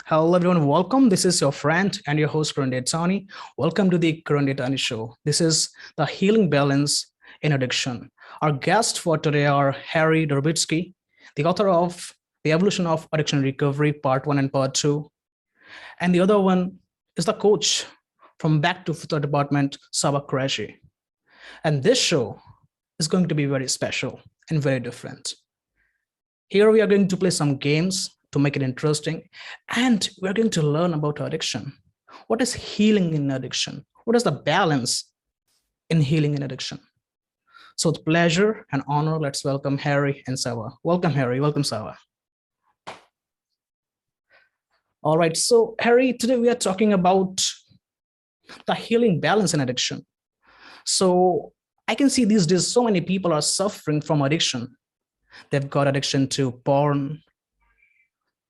Hello, everyone. Welcome. This is your friend and your host, Karan Detani. Welcome to the Karan Detani Show. This is the healing balance in addiction. Our guests for today are Harry Durbitsky, the author of The Evolution of Addiction Recovery, Part 1 and Part 2. And the other one is the coach from Back to Future Department, Sabak Qureshi. And this show is going to be very special and very different. Here we are going to play some games to make it interesting, and we're going to learn about addiction. What is healing in addiction? What is the balance in healing in addiction? So, with pleasure and honor, let's welcome Harry and Sawa. Welcome, Harry. Welcome, Sawa. All right. So, Harry, today we are talking about the healing balance in addiction. So, I can see these days so many people are suffering from addiction. They've got addiction to porn,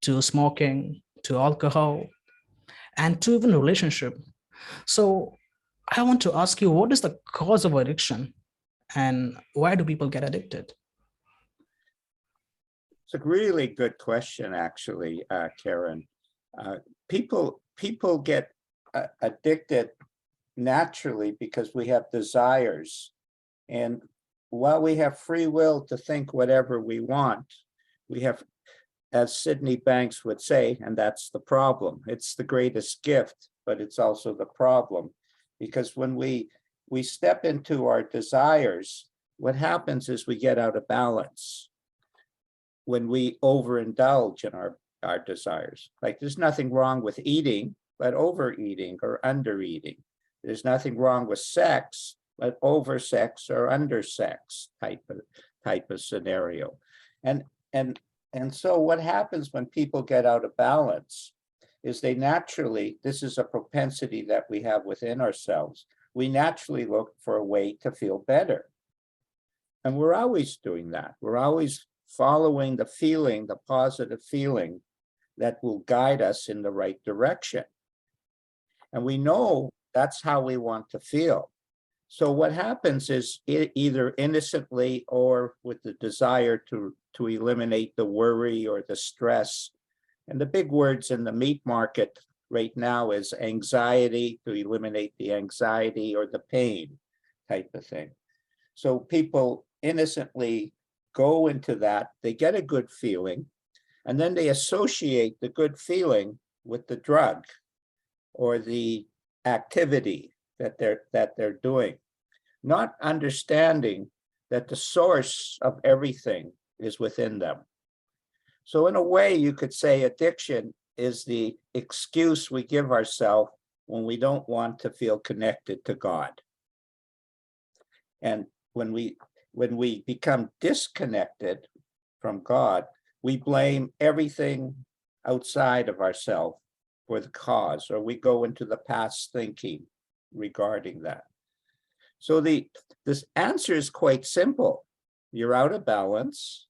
to smoking, to alcohol, and to even relationship. So I want to ask you, what is the cause of addiction and why do people get addicted? It's a really good question, actually, Karen. People get addicted naturally because we have desires. And while we have free will to think whatever we want, we have, as Sydney Banks would say, and that's the problem. It's the greatest gift, but it's also the problem. Because when we step into our desires, what happens is we get out of balance when we overindulge in our desires. Like there's nothing wrong with eating, but overeating or undereating. There's nothing wrong with sex, but oversex or undersex type of scenario. And so what happens when people get out of balance is they naturally, this is a propensity that we have within ourselves, we naturally look for a way to feel better. And we're always doing that. We're always following the feeling, the positive feeling that will guide us in the right direction. And we know that's how we want to feel. So what happens is either innocently or with the desire to eliminate the worry or the stress. And the big words in the meat market right now is anxiety, to eliminate the anxiety or the pain type of thing. So people innocently go into that, they get a good feeling, and then they associate the good feeling with the drug or the activity that they're doing, not understanding that the source of everything is within them. So in a way, you could say addiction is the excuse we give ourselves when we don't want to feel connected to God. And when we become disconnected from God, we blame everything outside of ourselves for the cause, or we go into the past thinking regarding that. So this answer is quite simple. You're out of balance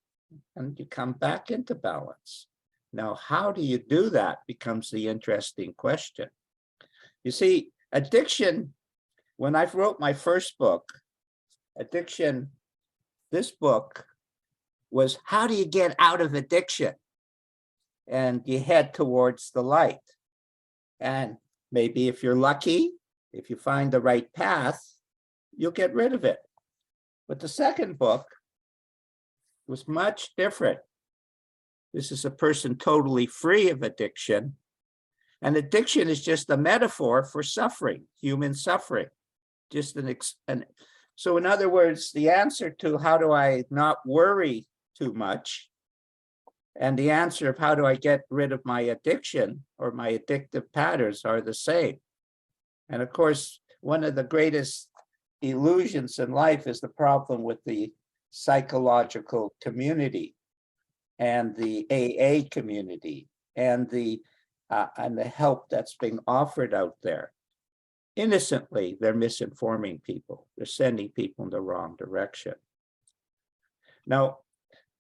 and you come back into balance. Now, how do you do that becomes the interesting question. You see, addiction, when I wrote my first book, addiction, this book was how do you get out of addiction? And you head towards the light. And maybe if you're lucky, if you find the right path, you'll get rid of it. But the second book was much different. This is a person totally free of addiction. And addiction is just a metaphor for suffering, human suffering. Just so in other words, the answer to how do I not worry too much, and the answer of how do I get rid of my addiction or my addictive patterns are the same. And of course, one of the greatest illusions in life is the problem with the psychological community and the AA community and the help that's being offered out there. Innocently, they're misinforming people. They're sending people in the wrong direction. Now,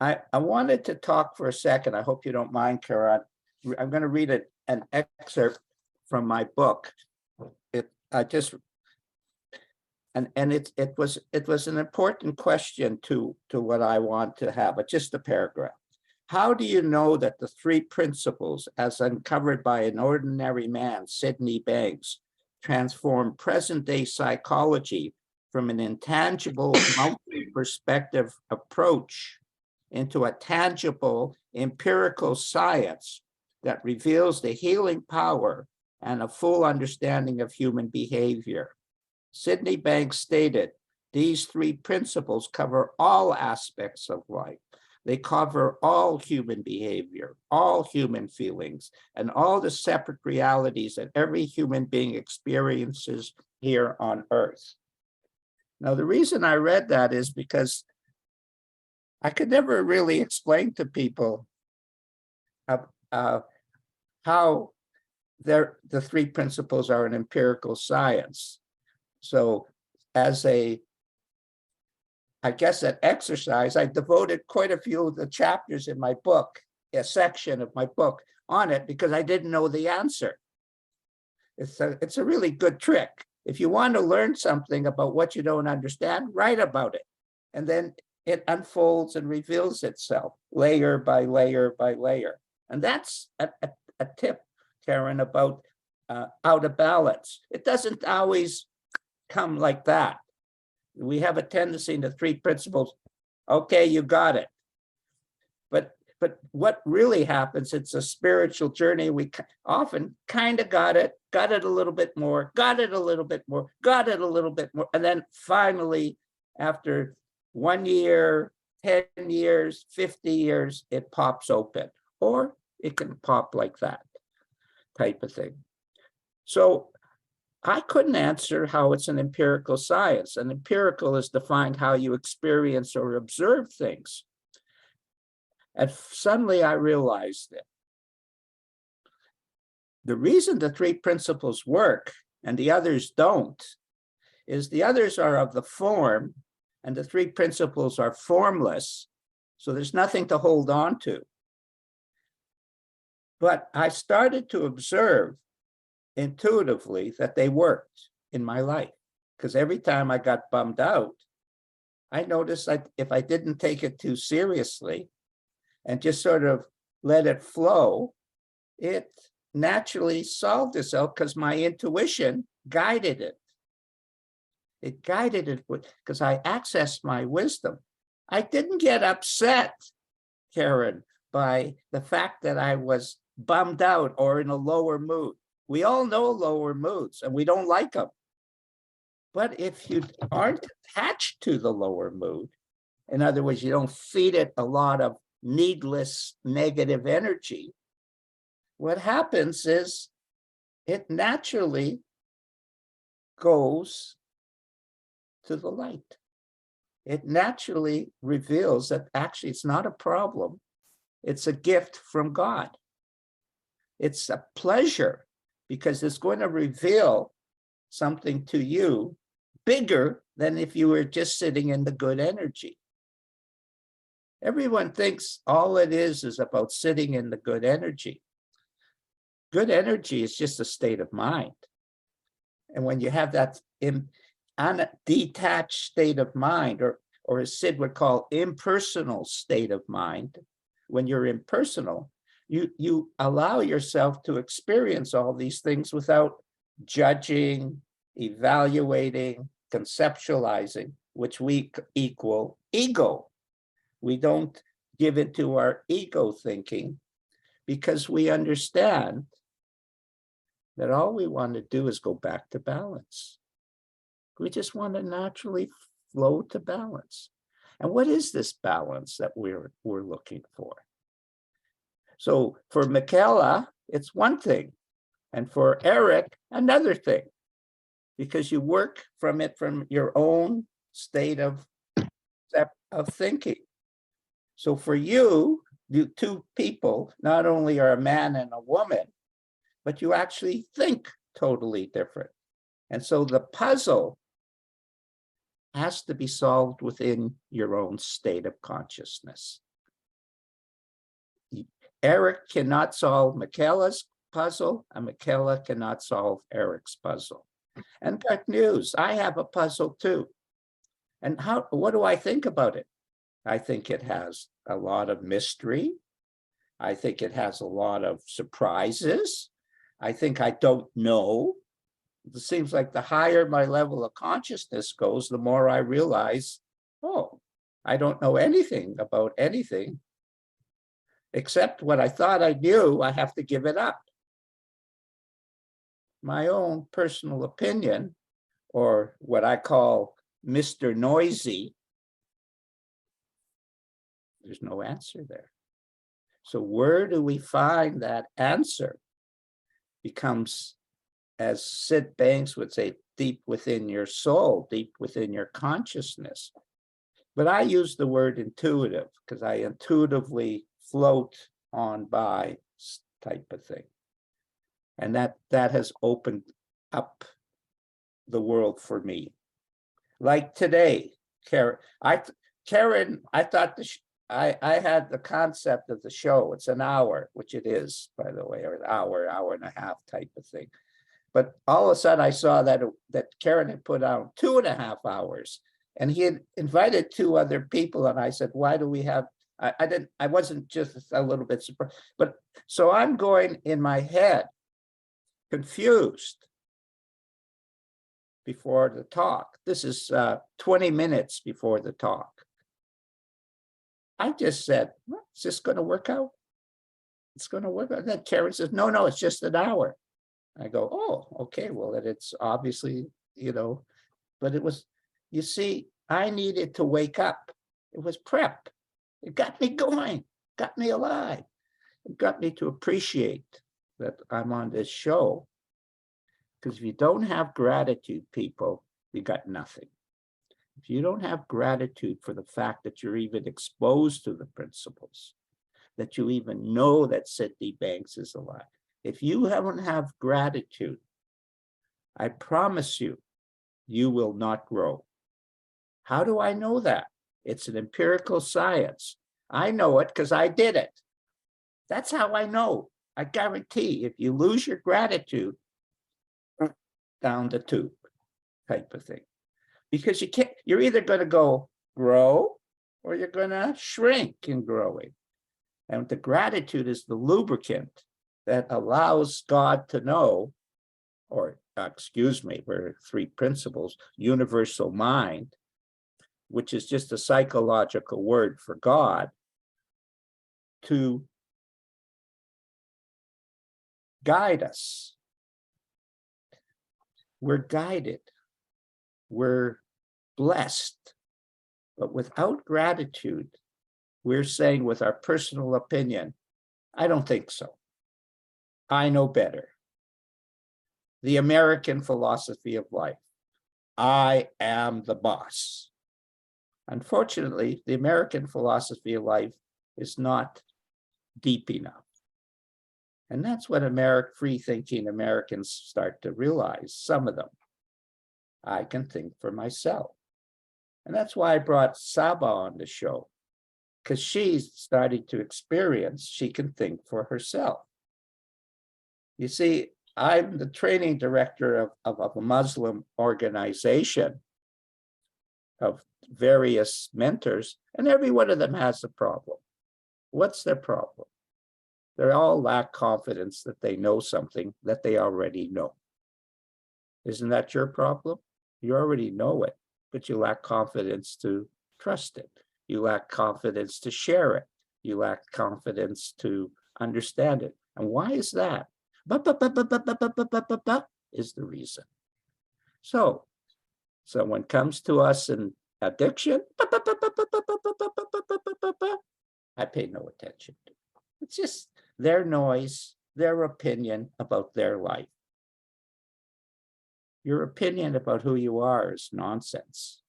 I wanted to talk for a second. I hope you don't mind, Karan. I'm going to read an excerpt from my book. It was an important question to what I want to have, but just a paragraph. How do you know that the three principles, as uncovered by an ordinary man, Sydney Banks, transform present-day psychology from an intangible, multi-perspective approach into a tangible, empirical science that reveals the healing power and a full understanding of human behavior? Sydney Banks stated, these three principles cover all aspects of life. They cover all human behavior, all human feelings, and all the separate realities that every human being experiences here on Earth. Now, the reason I read that is because I could never really explain to people how the three principles are an empirical science. So as I guess an exercise, I devoted quite a few of the chapters in my book, a section of my book on it, because I didn't know the answer. It's a really good trick. If you want to learn something about what you don't understand, write about it. And then it unfolds and reveals itself layer by layer by layer. And that's a tip, Karen, about out of balance. It doesn't always come like that. We have a tendency in the three principles, okay, you got it. But what really happens, it's a spiritual journey. We often kind of got it a little bit more, got it a little bit more, got it a little bit more. And then finally, after 1 year, 10 years, 50 years, it pops open. Or it can pop like that type of thing. So I couldn't answer how it's an empirical science. And empirical is defined how you experience or observe things. And suddenly I realized that the reason the three principles work and the others don't is the others are of the form and the three principles are formless. So there's nothing to hold on to. But I started to observe intuitively that they worked in my life, because every time I got bummed out, I noticed that if I didn't take it too seriously and just sort of let it flow, it naturally solved itself because my intuition guided it. It guided it because I accessed my wisdom. I didn't get upset, Karen, by the fact that I was bummed out or in a lower mood. We all know lower moods and we don't like them. But if you aren't attached to the lower mood, in other words, you don't feed it a lot of needless negative energy, what happens is it naturally goes to the light. It naturally reveals that actually it's not a problem. It's a gift from God. It's a pleasure because it's going to reveal something to you bigger than if you were just sitting in the good energy. Everyone thinks all it is about sitting in the good energy. Good energy is just a state of mind. And when you have that detached state of mind, or as Sid would call impersonal state of mind, when you're impersonal, you allow yourself to experience all these things without judging, evaluating, conceptualizing, which we equal ego. We don't give it to our ego thinking because we understand that all we want to do is go back to balance. We just want to naturally flow to balance. And what is this balance that we're looking for? So for Michaela, it's one thing. And for Eric, another thing. Because you work from it from your own state of thinking. So for you two people not only are a man and a woman, but you actually think totally different. And so the puzzle has to be solved within your own state of consciousness. Eric cannot solve Michaela's puzzle, and Michaela cannot solve Eric's puzzle. And good news, I have a puzzle too. And what do I think about it? I think it has a lot of mystery. I think it has a lot of surprises. I think I don't know. It seems like the higher my level of consciousness goes, the more I realize, oh, I don't know anything about anything, except what I thought I knew. I have to give it up. My own personal opinion, or what I call Mr. Noisy, there's no answer there. So where do we find that answer? Becomes, as Sid Banks would say, deep within your soul, deep within your consciousness. But I use the word intuitive because I intuitively float on by type of thing. And that has opened up the world for me. Like today, Karen, I thought I had the concept of the show. It's an hour, which it is, by the way, or an hour and a half type of thing. But all of a sudden I saw that Karen had put out 2.5 hours, and he had invited 2 other people. And I said, why do we have, I wasn't just a little bit surprised, but so I'm going in my head, confused before the talk. This is 20 minutes before the talk. I just said, well, is this going to work out? It's going to work out. And then Karen says, no, it's just an hour. I go, oh, okay, well, then it's obviously, but it was, you see, I needed to wake up. It was prep. It got me going, got me alive. It got me to appreciate that I'm on this show. Because if you don't have gratitude, people, you got nothing. If you don't have gratitude for the fact that you're even exposed to the principles, that you even know that Sydney Banks is alive, if you haven't have gratitude, I promise you, you will not grow. How do I know that? It's an empirical science. I know it because I did it. That's how I know. I guarantee if you lose your gratitude, down the tube type of thing. Because you're either going to go grow or you're going to shrink in growing. And the gratitude is the lubricant that allows God to know, or excuse me, we're 3 principles, universal mind, which is just a psychological word for God, to guide us. We're guided. We're blessed. But without gratitude, we're saying with our personal opinion, I don't think so. I know better. The American philosophy of life. I am the boss. Unfortunately, the American philosophy of life is not deep enough. And that's what free-thinking Americans start to realize, some of them. I can think for myself. And that's why I brought Saba on the show, because she's starting to experience she can think for herself. You see, I'm the training director of a Muslim organization of various mentors, and every one of them has a problem. What's their problem? They all lack confidence that they know something that they already know. Isn't that your problem? You already know it, but you lack confidence to trust it. You lack confidence to share it. You lack confidence to understand it. And why is that? Is the reason. So someone comes to us in addiction, I pay no attention to. It's just their noise, their opinion about their life. Your opinion about who you are is nonsense.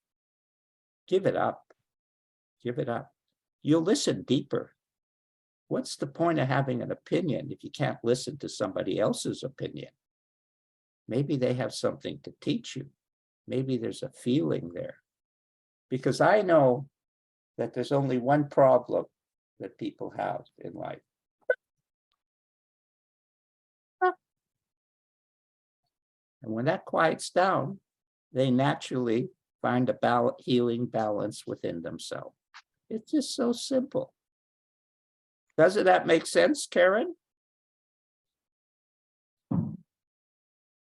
Give it up. Give it up. You'll listen deeper. What's the point of having an opinion if you can't listen to somebody else's opinion? Maybe they have something to teach you. Maybe there's a feeling there. Because I know that there's only one problem that people have in life. And when that quiets down, they naturally find a healing balance within themselves. It's just so simple. Doesn't that make sense, Karen?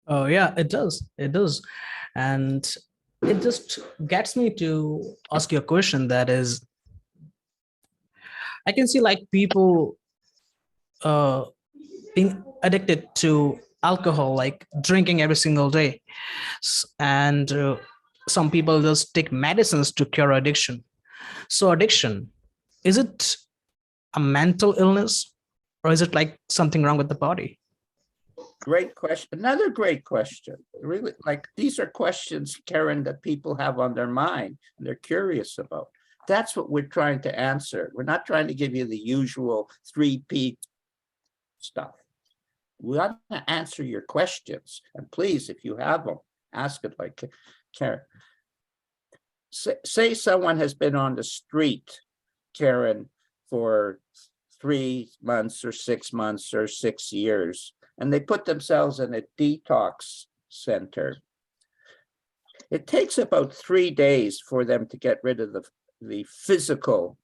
Oh, yeah, it does. It does. And it just gets me to ask you a question that is, I can see like people uh, being addicted to alcohol, like drinking every single day. And some people just take medicines to cure addiction. So, addiction, is it a mental illness or is it like something wrong with the body? Great question. Another great question. Really, like these are questions, Karen, that people have on their mind and they're curious about. That's what we're trying to answer. We're not trying to give you the usual 3P stuff. We want to answer your questions. And please, if you have them, ask it like Karen. Say someone has been on the street, Karen, for 3 months or 6 months or 6 years, and they put themselves in a detox center. It takes about 3 days for them to get rid of the physical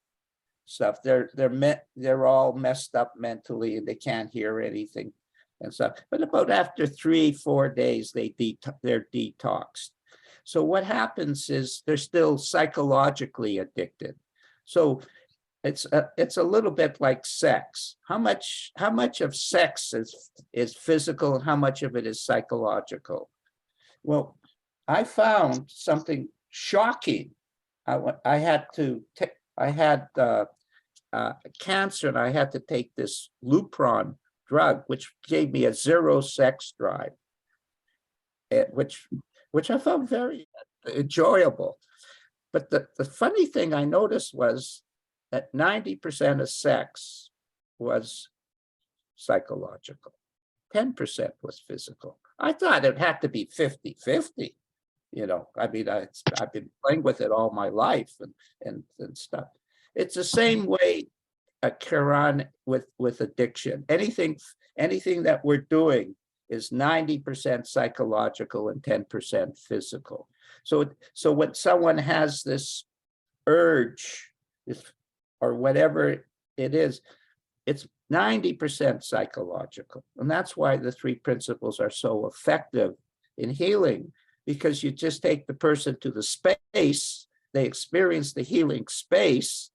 stuff. They're all messed up mentally and they can't hear anything and stuff. But about after 3-4 days, they're detoxed. So what happens is they're still psychologically addicted. So it's a little bit like sex. How much of sex is physical and how much of it is psychological? Well, I found something shocking. I had cancer and I had to take this Lupron drug, which gave me a 0 sex drive, which I found very enjoyable. But the funny thing I noticed was that 90% of sex was psychological, 10% was physical. I thought it had to be 50-50. I mean, I've been playing with it all my life and stuff. It's the same way, Karan, with addiction. Anything that we're doing is 90% psychological and 10% physical. So when someone has this urge, or whatever it is, it's 90% psychological. And that's why the 3 principles are so effective in healing, because you just take the person to the space, they experience the healing space,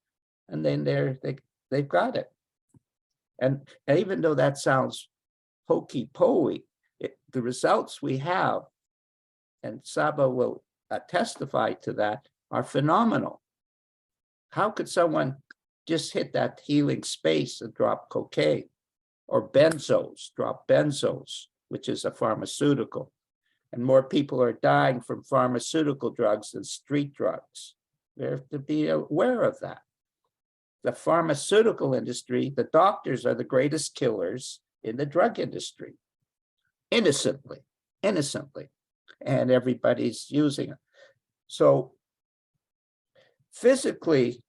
and then they've got it. And even though that sounds hokey pokey, the results we have, and Saba will testify to that, are phenomenal. How could someone just hit that healing space and drop cocaine, or drop benzos, which is a pharmaceutical? And more people are dying from pharmaceutical drugs than street drugs. We have to be aware of that. The pharmaceutical industry, the doctors are the greatest killers in the drug industry, innocently, and everybody's using it. So physically,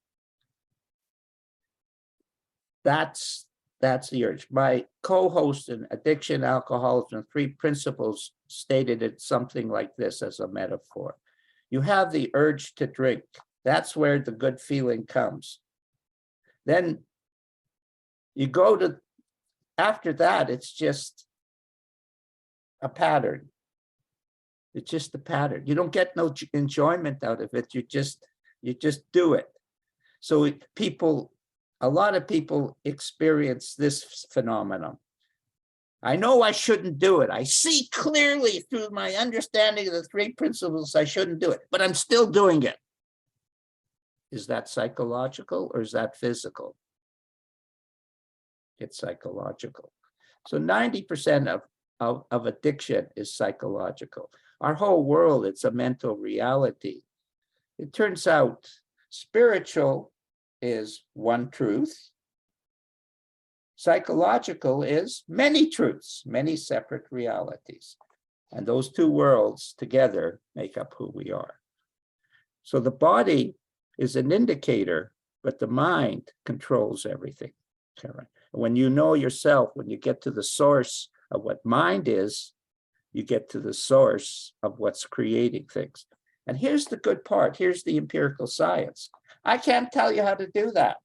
that's the urge. My co-host in Addiction, Alcoholism, and 3 Principles stated it something like this as a metaphor. You have the urge to drink. That's where the good feeling comes. Then you go to, after that, it's just a pattern. It's just a pattern. You don't get no enjoyment out of it. You just do it. So a lot of people experience this phenomenon. I know I shouldn't do it. I see clearly through my understanding of the 3 principles I shouldn't do it, but I'm still doing it. Is that psychological or is that physical? It's psychological. So 90% of addiction is psychological. Our whole world, it's a mental reality. It turns out spiritual is one truth. Psychological is many truths, many separate realities. And those 2 worlds together make up who we are. So the body is an indicator, but the mind controls everything, Karen. When you know yourself, when you get to the source of what mind is, you get to the source of what's creating things. And here's the good part. Here's the empirical science. I can't tell you how to do that.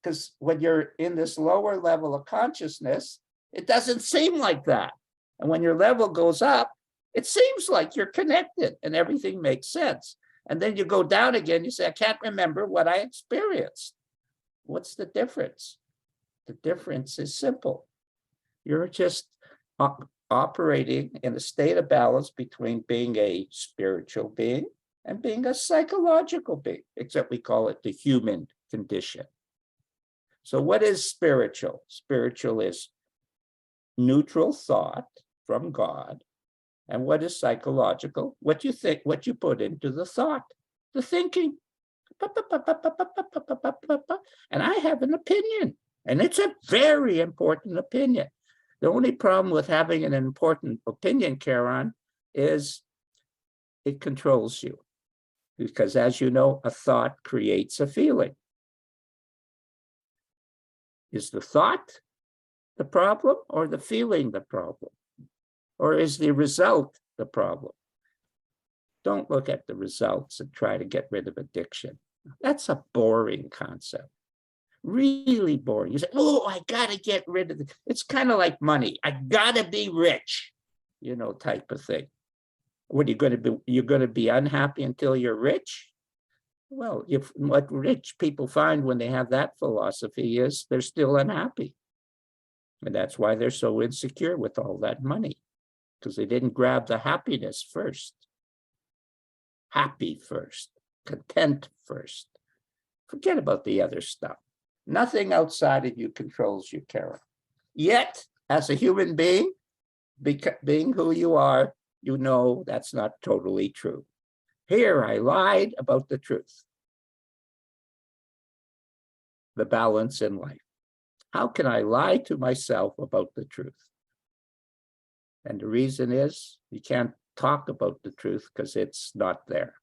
because when you're in this lower level of consciousness, it doesn't seem like that. And when your level goes up, it seems like you're connected and everything makes sense. And then you go down again, you say, I can't remember what I experienced. What's the difference? The difference is simple. You're just operating in a state of balance between being a spiritual being and being a psychological being, except we call it the human condition. So what is spiritual? Spiritual is neutral thought from God. And what is psychological? What you think, what you put into the thought, the thinking. And I have an opinion, and it's a very important opinion. The only problem with having an important opinion, Karan, is it controls you. Because as you know, a thought creates a feeling. Is the thought the problem or the feeling the problem? Or is the result the problem? Don't look at the results and try to get rid of addiction. That's a boring concept. Really boring. You say, oh, I got to get rid of it. It's kind of like money. I got to be rich, type of thing. What are you going to be? You're going to be unhappy until you're rich? Well, what rich people find when they have that philosophy is they're still unhappy. And that's why they're so insecure with all that money, because they didn't grab the happiness first. Happy first, content first. Forget about the other stuff. Nothing outside of you controls you, Karan. Yet, as a human being, being who you are, you know that's not totally true. Here, I lied about the truth. The balance in life. How can I lie to myself about the truth? And the reason is you can't talk about the truth because it's not there.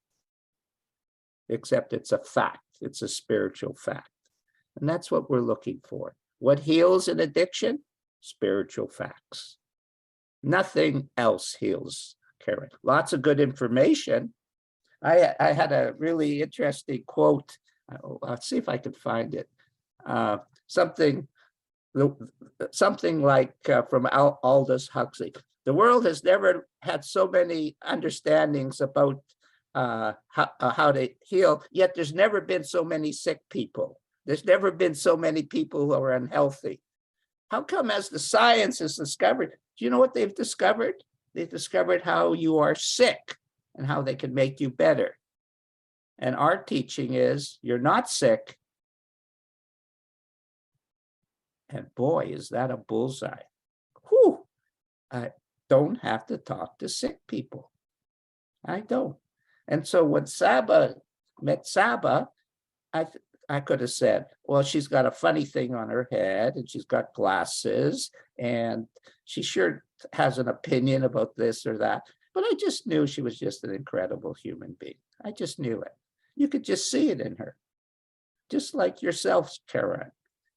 Except it's a fact. It's a spiritual fact. And that's what we're looking for. What heals an addiction? Spiritual facts. Nothing else heals, Karan. Lots of good information. I had a really interesting quote. I'll see if I can find it. Something like from Aldous Huxley. The world has never had so many understandings about how to heal, yet there's never been so many sick people. There's never been so many people who are unhealthy. How come as the science has discovered, do you know what they've discovered? They've discovered how you are sick and how they can make you better. And our teaching is you're not sick. And boy, is that a bullseye. Whew, I don't have to talk to sick people. I don't. And so when Saba met Saba, I could have said, well, she's got a funny thing on her head and she's got glasses and she sure has an opinion about this or that. But I just knew she was just an incredible human being. I just knew it. You could just see it in her. Just like yourself, Karan.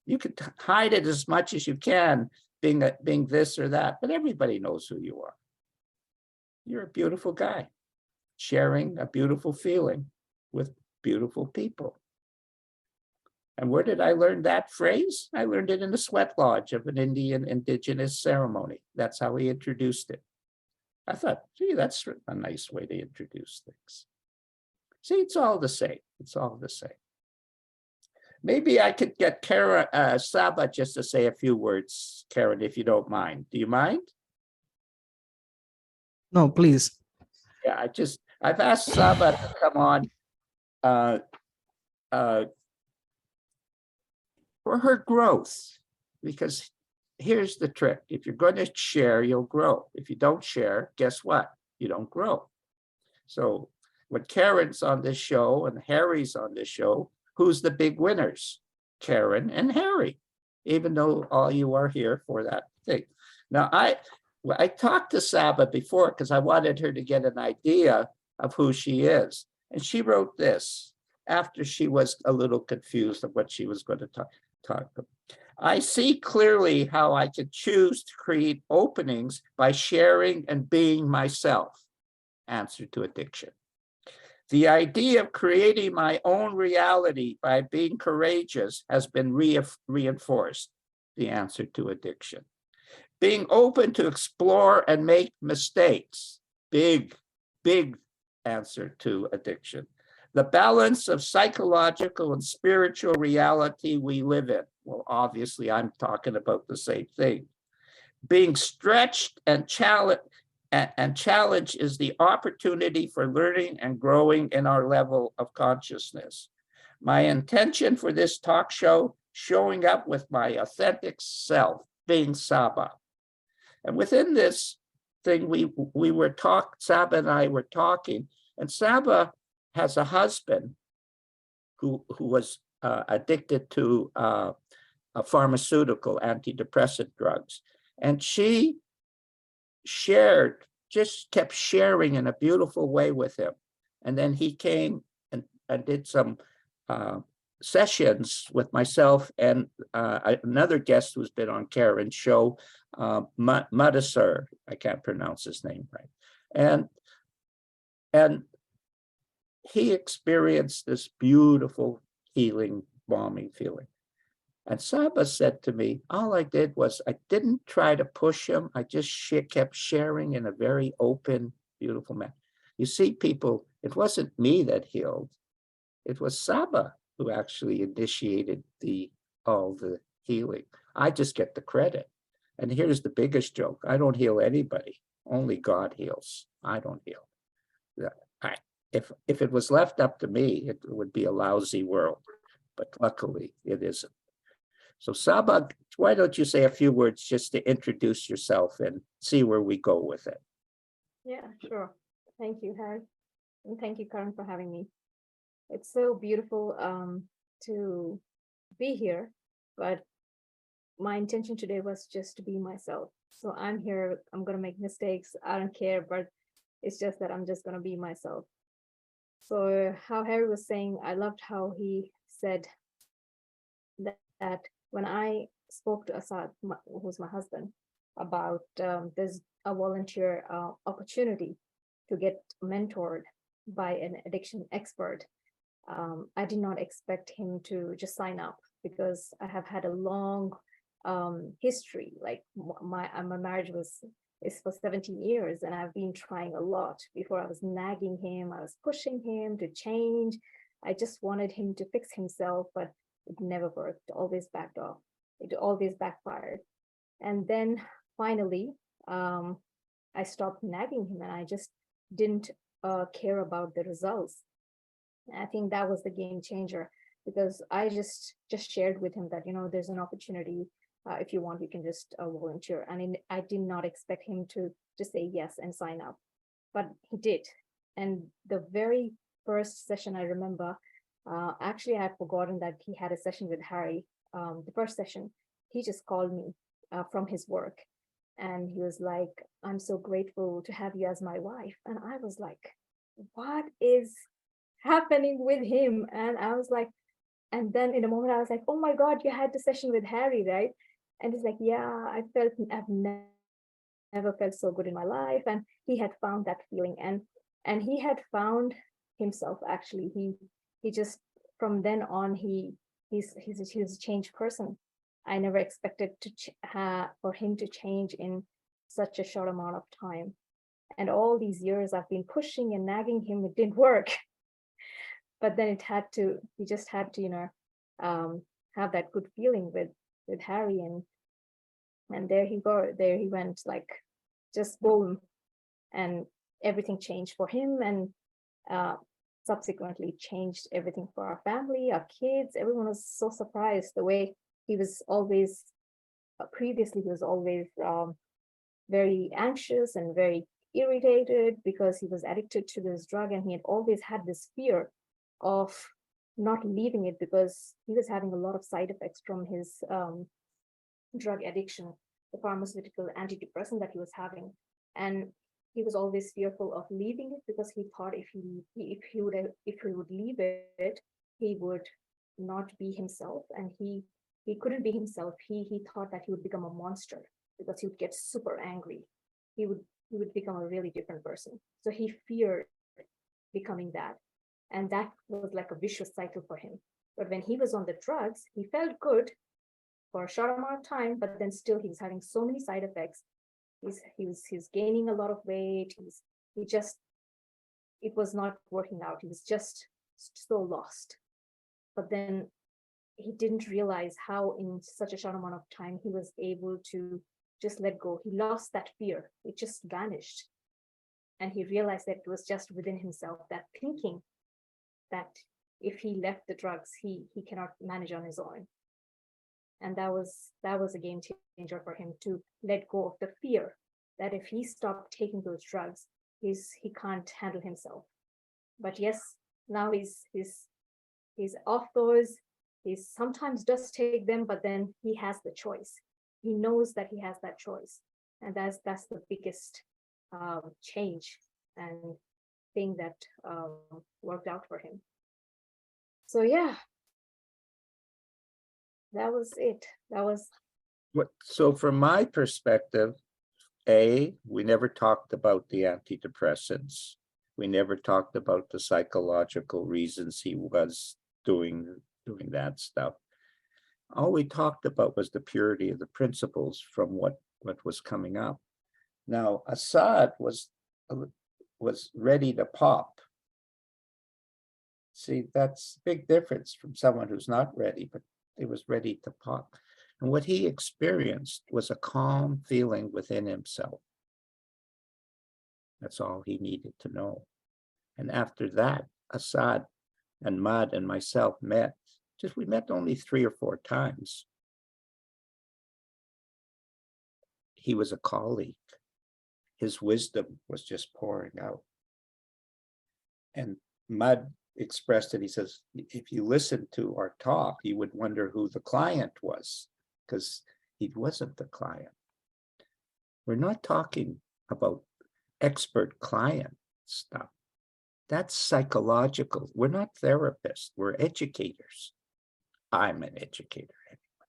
You could hide it as much as you can, being this or that, but everybody knows who you are. You're a beautiful guy, sharing a beautiful feeling with beautiful people. And where did I learn that phrase? I learned it in the sweat lodge of an Indian indigenous ceremony. That's how he introduced it. I thought, gee, that's a nice way to introduce things. See, it's all the same. It's all the same. Maybe I could get Saba just to say a few words, Karan, if you don't mind. Do you mind? No, please. Yeah, I've asked Saba to come on for her growth, because here's the trick. If you're going to share, you'll grow. If you don't share, guess what? You don't grow. So when Karen's on this show and Harry's on this show, who's the big winners? Karan and Harry, even though all you are here for that thing. Now, I talked to Saba before because I wanted her to get an idea of who she is. And she wrote this after she was a little confused of what she was going to talk about. I see clearly how I could choose to create openings by sharing and being myself. Answer to addiction. The idea of creating my own reality by being courageous has been reinforced, the answer to addiction. Being open to explore and make mistakes, big, big answer to addiction. The balance of psychological and spiritual reality we live in. Well, obviously, I'm talking about the same thing. Being stretched and challenged is the opportunity for learning and growing in our level of consciousness. My intention for this talk show, showing up with my authentic self, being Saba. And within this thing, Saba and I were talking, and Saba has a husband who was addicted to a pharmaceutical antidepressant drugs. And she kept sharing in a beautiful way with him. And then he came and did some sessions with myself and another guest who's been on Karen's show, Madasur. I can't pronounce his name right. And he experienced this beautiful healing, balming feeling. And Saba said to me, all I did was I didn't try to push him. I just kept sharing in a very open, beautiful manner. You see, people, it wasn't me that healed. It was Saba who actually initiated all the healing. I just get the credit. And here's the biggest joke. I don't heal anybody. Only God heals. I don't heal. If it was left up to me, it would be a lousy world. But luckily, it isn't. So Saba, why don't you say a few words just to introduce yourself and see where we go with it? Yeah, sure. Thank you, Harry. And thank you, Karan, for having me. It's so beautiful to be here, but my intention today was just to be myself. So I'm here, I'm going to make mistakes. I don't care, but it's just that I'm just going to be myself. So how Harry was saying, I loved how he said that when I spoke to Asad, who's my husband, about there's a volunteer opportunity to get mentored by an addiction expert, I did not expect him to just sign up because I have had a long history. Like my marriage is for 17 years and I've been trying a lot. Before I was nagging him, I was pushing him to change. I just wanted him to fix himself, but it never worked. It always backed off. It always backfired. And then finally, I stopped nagging him and I just didn't care about the results. And I think that was the game changer because I just shared with him that, there's an opportunity. If you want, you can just volunteer. And I did not expect him to just say yes and sign up, but he did. And the very first session I remember, actually I had forgotten that he had a session with Harry. The first session, he just called me from his work and he was like, I'm so grateful to have you as my wife. And I was like, what is happening with him? And I was like, and then in a moment I was like, oh my God, you had the session with Harry, right? And he's like, yeah, I've never felt so good in my life. And he had found that feeling and he had found himself. Actually, he just, from then on, he's a changed person. I never expected for him to change in such a short amount of time. And all these years I've been pushing and nagging him, it didn't work. But then he just had to, have that good feeling with Harry, and there he went, like just boom, and everything changed for him, and subsequently changed everything for our family, our kids. Everyone was so surprised the way he was always, previously he was always very anxious and very irritated because he was addicted to this drug, and he had always had this fear of not leaving it because he was having a lot of side effects from his drug addiction, the pharmaceutical antidepressant that he was having. And he was always fearful of leaving it because he thought if he would leave it, he would not be himself, and he couldn't be himself. He thought that he would become a monster because he would get super angry. He would become a really different person. So he feared becoming that. And that was like a vicious cycle for him. But when he was on the drugs, he felt good for a short amount of time, but then still he was having so many side effects. He's gaining a lot of weight. He just, it was not working out. He was just so lost. But then he didn't realize how in such a short amount of time he was able to just let go. He lost that fear. It just vanished. And he realized that it was just within himself, that thinking that if he left the drugs, he cannot manage on his own. And that was a game changer for him, to let go of the fear that if he stopped taking those drugs, he can't handle himself. But yes, now he's off those. He sometimes does take them, but then he has the choice. He knows that he has that choice, and that's the biggest change and thing that worked out for him. So yeah, that was it. That was So from my perspective, we never talked about the antidepressants. We never talked about the psychological reasons he was doing that stuff. All we talked about was the purity of the principles from what was coming up. Now, Assad was ready to pop. See, that's a big difference from someone who's not ready, but he was ready to pop. And what he experienced was a calm feeling within himself. That's all he needed to know. And after that, Assad and Mad and myself met. We met only 3 or 4 times. He was a colleague. His wisdom was just pouring out. And Mad expressed it. He says, if you listen to our talk, you would wonder who the client was, because he wasn't the client. We're not talking about expert client stuff. That's psychological. We're not therapists. We're educators. I'm an educator anyway.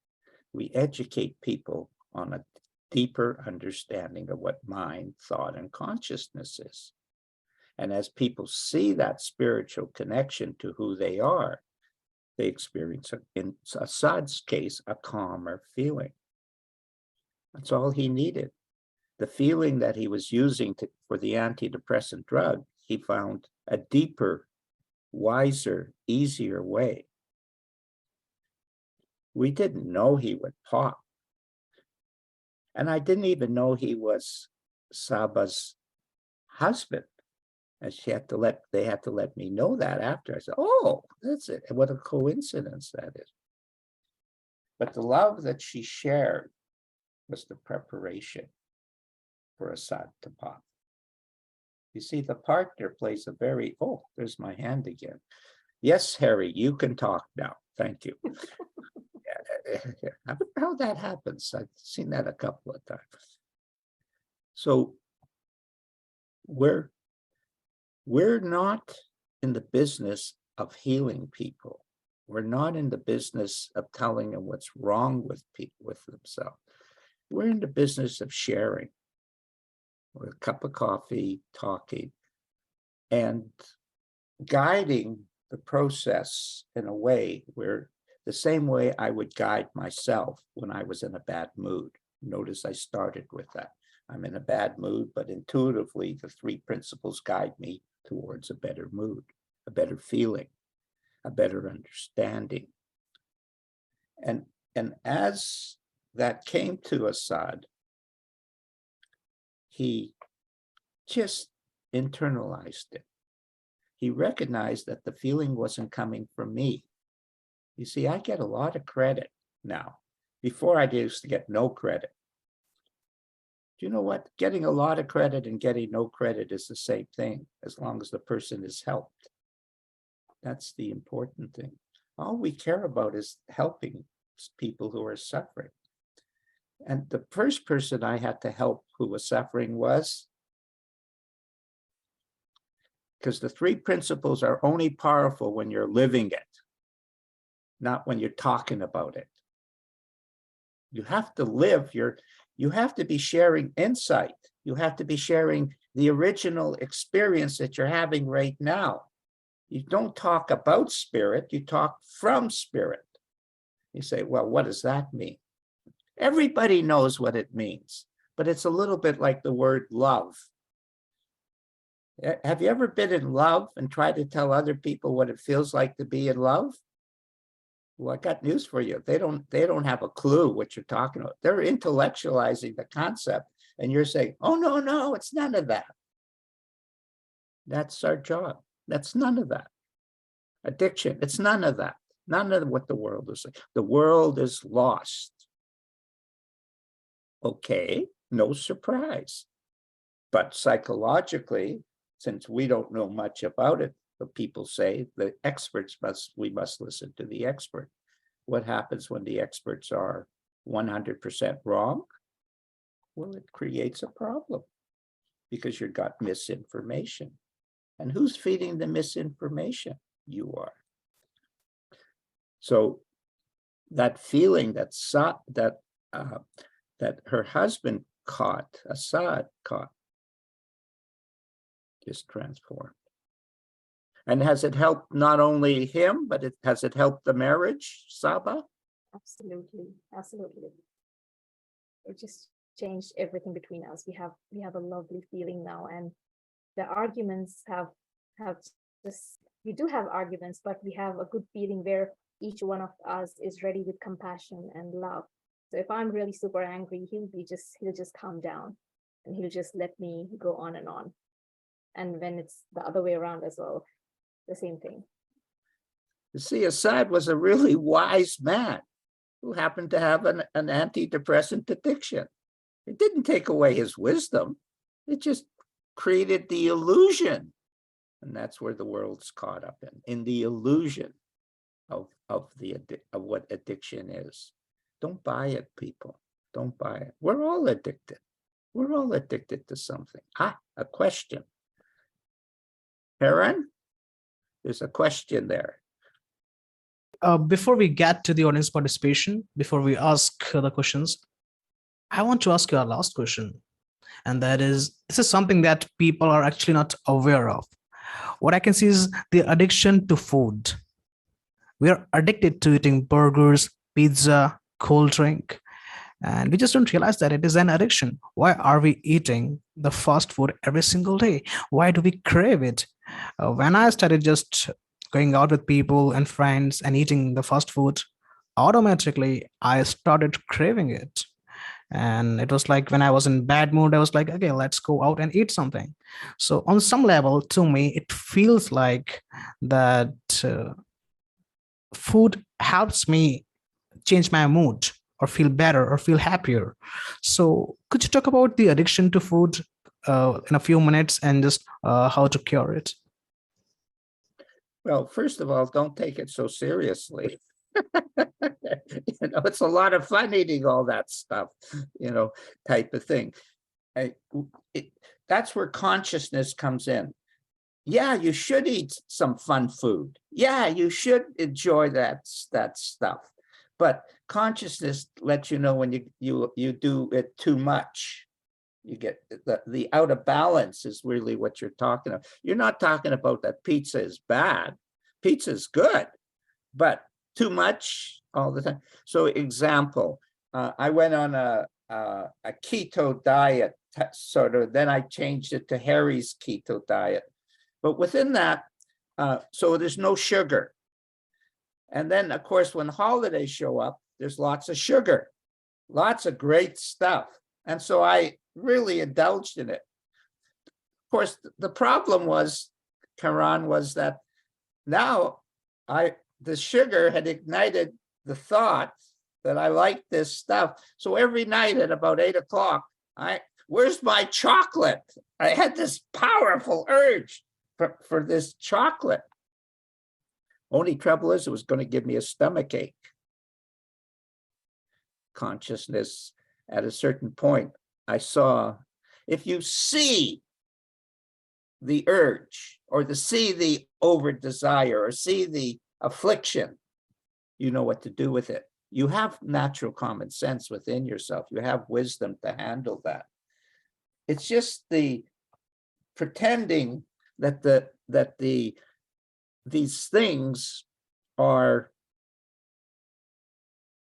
We educate people on a deeper understanding of what mind, thought, and consciousness is. And as people see that spiritual connection to who they are, they experience, in Assad's case, a calmer feeling. That's all he needed. The feeling that he was using for the antidepressant drug, he found a deeper, wiser, easier way. We didn't know he would pop. And I didn't even know he was Saba's husband. And they had to let me know that after. I said, oh, that's it. What a coincidence that is. But the love that she shared was the preparation for Assad to pop. You see, the partner plays a very, oh, there's my hand again. Yes, Harry, you can talk now. Thank you. I wonder how that happens. I've seen that a couple of times. So we're not in the business of healing people. We're not in the business of telling them what's wrong with people, with themselves. We're in the business of sharing, with a cup of coffee, talking, and guiding the process in a way where the same way I would guide myself when I was in a bad mood. Notice I started with that. I'm in a bad mood, but intuitively, the 3 principles guide me towards a better mood, a better feeling, a better understanding. And as that came to Assad, he just internalized it. He recognized that the feeling wasn't coming from me. You see, I get a lot of credit now. Before, I used to get no credit. Do you know what? Getting a lot of credit and getting no credit is the same thing, as long as the person is helped. That's the important thing. All we care about is helping people who are suffering. And the first person I had to help who was suffering was, because the 3 principles are only powerful when you're living it, not when you're talking about it. You have to live you have to be sharing insight. You have to be sharing the original experience that you're having right now. You don't talk about spirit, you talk from spirit. You say, well, what does that mean? Everybody knows what it means, but it's a little bit like the word love. Have you ever been in love and tried to tell other people what it feels like to be in love? Well, I got news for you. They don't have a clue what you're talking about. They're intellectualizing the concept, and you're saying, oh, no, it's none of that. That's our job. That's none of that. Addiction, it's none of that. None of what the world is like. The world is lost. Okay, no surprise. But psychologically, since we don't know much about it, but people say the experts we must listen to the expert. What happens when the experts are 100% wrong? Well, it creates a problem because you've got misinformation. And who's feeding the misinformation? You are. So that feeling that her husband caught, Assad caught, is transformed. And has it helped not only him, but has it helped the marriage, Saba? Absolutely. It just changed everything between us. We have a lovely feeling now, and the arguments have just, we do have arguments, but we have a good feeling where each one of us is ready with compassion and love. So if I'm really super angry, he'll just calm down and he'll just let me go on and on. And when it's the other way around as well, the same thing. You see, Assad was a really wise man who happened to have an antidepressant addiction. It didn't take away his wisdom. It just created the illusion. And that's where the world's caught up in the illusion of what addiction is. Don't buy it, people. Don't buy it. We're all addicted. We're all addicted to something. A question. Karan, there's a question there. Before we get to the audience participation, before we ask the questions, I want to ask you a last question. And that is, this is something that people are actually not aware of. What I can see is the addiction to food. We are addicted to eating burgers, pizza, cold drink, and we just don't realize that it is an addiction. Why are we eating the fast food every single day? Why do we crave it? When I started just going out with people and friends and eating the fast food, automatically I started craving it. And it was like when I was in bad mood, I was like, okay, let's go out and eat something. So on some level, to me, it feels like that food helps me change my mood or feel better or feel happier. So could you talk about the addiction to food in a few minutes and just how to cure it? Well, first of all, don't take it so seriously. It's a lot of fun eating all that stuff, type of thing. That's where consciousness comes in. Yeah, you should eat some fun food. Yeah, you should enjoy that stuff. But consciousness lets you know when you do it too much. You get the out of balance is really what you're talking about. You're not talking about that pizza is bad. Pizza is good, but too much all the time. So example, I went on a keto diet, sort of, then I changed it to Harry's keto diet. But within that, so there's no sugar. And then, of course, when holidays show up, there's lots of sugar, lots of great stuff. And so I really indulged in it. Of course, the problem was, Karan, was that now the sugar had ignited the thought that I liked this stuff. So every night at about 8 o'clock, where's my chocolate? I had this powerful urge for this chocolate. Only trouble is it was going to give me a stomach ache. Consciousness, at a certain point, I saw, if you see the urge or see the over desire or see the affliction, you know what to do with it. You have natural common sense within yourself. You have wisdom to handle that. It's just the pretending that the these things are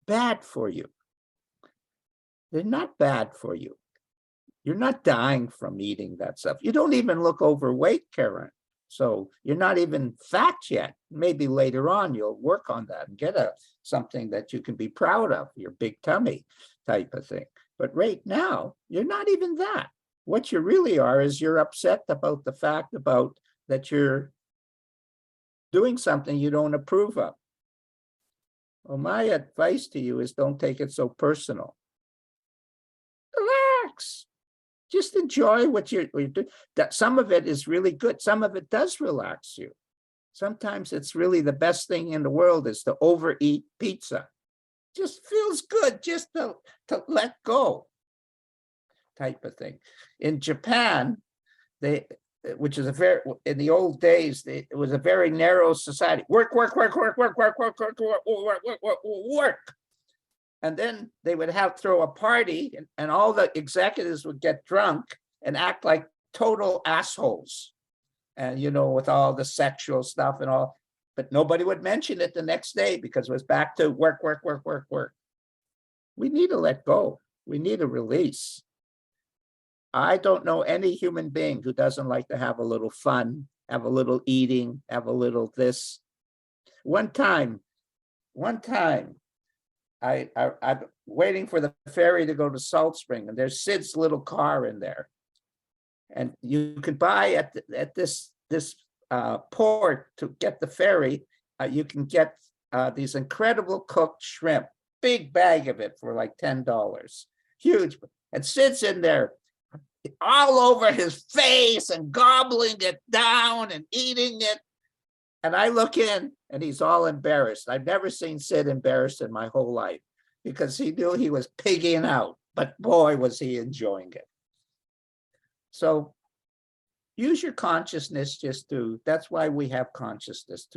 bad for you. They're not bad for you. You're not dying from eating that stuff. You don't even look overweight, Karen. So you're not even fat yet. Maybe later on you'll work on that and get something that you can be proud of, your big tummy type of thing. But right now, you're not even that. What you really are is you're upset about the fact about that you're doing something you don't approve of. Well, my advice to you is don't take it so personal. Relax. Just enjoy what you're doing. That some of it is really good. Some of it does relax you. Sometimes it's really the best thing in the world is to overeat pizza. Just feels good just to let go type of thing. In Japan, which is in the old days, it was a very narrow society. Work. And then they would throw a party and all the executives would get drunk and act like total assholes. And, with all the sexual stuff and all, but nobody would mention it the next day because it was back to work. We need to let go. We need a release. I don't know any human being who doesn't like to have a little fun, have a little eating, have a little this. One time, I'm waiting for the ferry to go to Salt Spring, and there's Sid's little car in there. And you could buy at this port to get the ferry, you can get these incredible cooked shrimp, big bag of it for like $10, huge. And Sid's in there all over his face and gobbling it down and eating it. And I look in and he's all embarrassed. I've never seen Sid embarrassed in my whole life because he knew he was pigging out, but boy, was he enjoying it. So use your consciousness that's why we have consciousness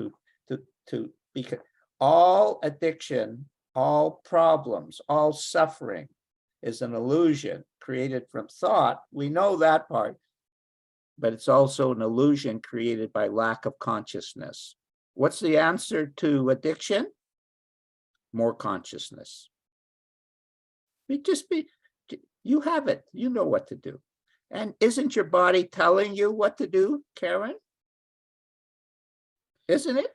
because all addiction, all problems, all suffering is an illusion created from thought. We know that part, but it's also an illusion created by lack of consciousness. What's the answer to addiction? More consciousness. You have it, you know what to do. And isn't your body telling you what to do, Karen? Isn't it?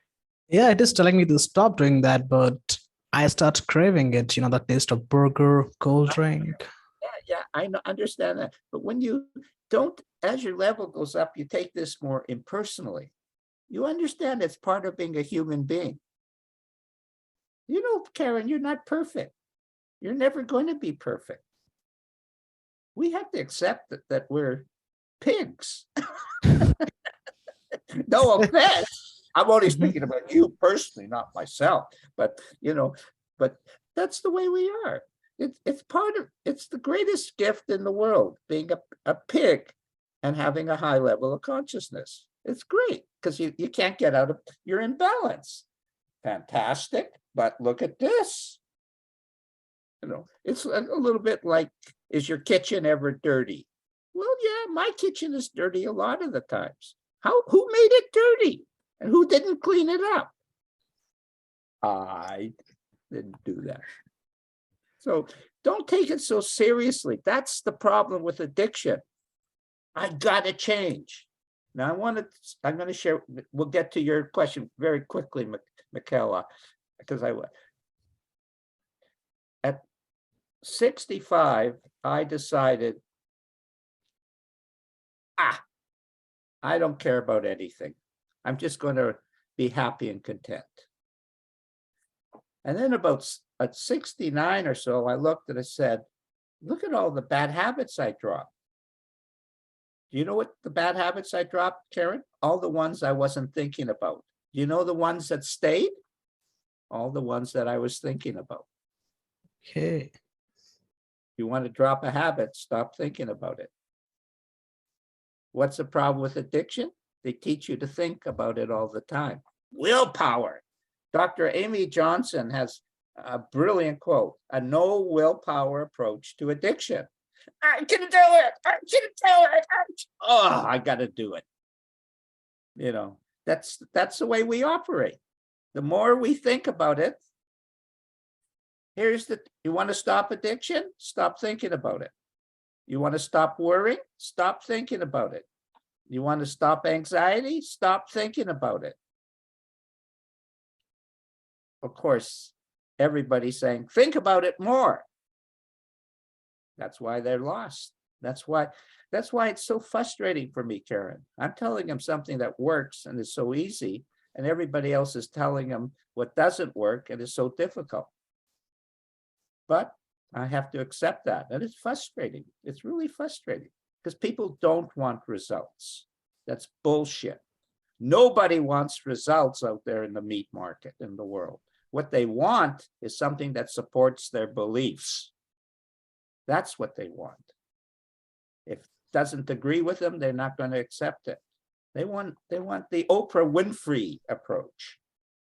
Yeah, it is telling me to stop doing that, but I start craving it, the taste of burger, cold drink. Yeah, I understand that. But when you don't, as your level goes up, you take this more impersonally. You understand it's part of being a human being. Karen, you're not perfect. You're never going to be perfect. We have to accept that we're pigs. No offense. I'm only speaking about you personally, not myself. But but that's the way we are. It's the greatest gift in the world, being a pig and having a high level of consciousness. It's great because you can't get out of your imbalance. Fantastic. But look at this. It's a little bit like, is your kitchen ever dirty? Well, yeah, my kitchen is dirty a lot of the times. Who made it dirty? And who didn't clean it up? I didn't do that. So don't take it so seriously. That's the problem with addiction. I gotta change. Now I'm going to share, we'll get to your question very quickly, Michaela, because at 65, I decided, I don't care about anything. I'm just going to be happy and content. And then at 69 or so, I looked and I said, look at all the bad habits I dropped. Do you know what the bad habits I dropped, Karen? All the ones I wasn't thinking about. Do you know the ones that stayed? All the ones that I was thinking about. Okay. You want to drop a habit, stop thinking about it. What's the problem with addiction? They teach you to think about it all the time. Willpower. Dr. Amy Johnson has a brilliant quote, a no willpower approach to addiction. I can do it. I can do it. I got to do it. That's the way we operate. The more we think about it, you want to stop addiction? Stop thinking about it. You want to stop worrying? Stop thinking about it. You want to stop anxiety? Stop thinking about it. Of course, everybody's saying, think about it more. That's why they're lost. That's why it's so frustrating for me, Karen. I'm telling them something that works and is so easy, and everybody else is telling them what doesn't work and is so difficult. But I have to accept that. And it's frustrating. It's really frustrating because people don't want results. That's bullshit. Nobody wants results out there in the meat market in the world. What they want is something that supports their beliefs. That's what they want. If it doesn't agree with them, they're not going to accept it. They want the Oprah Winfrey approach.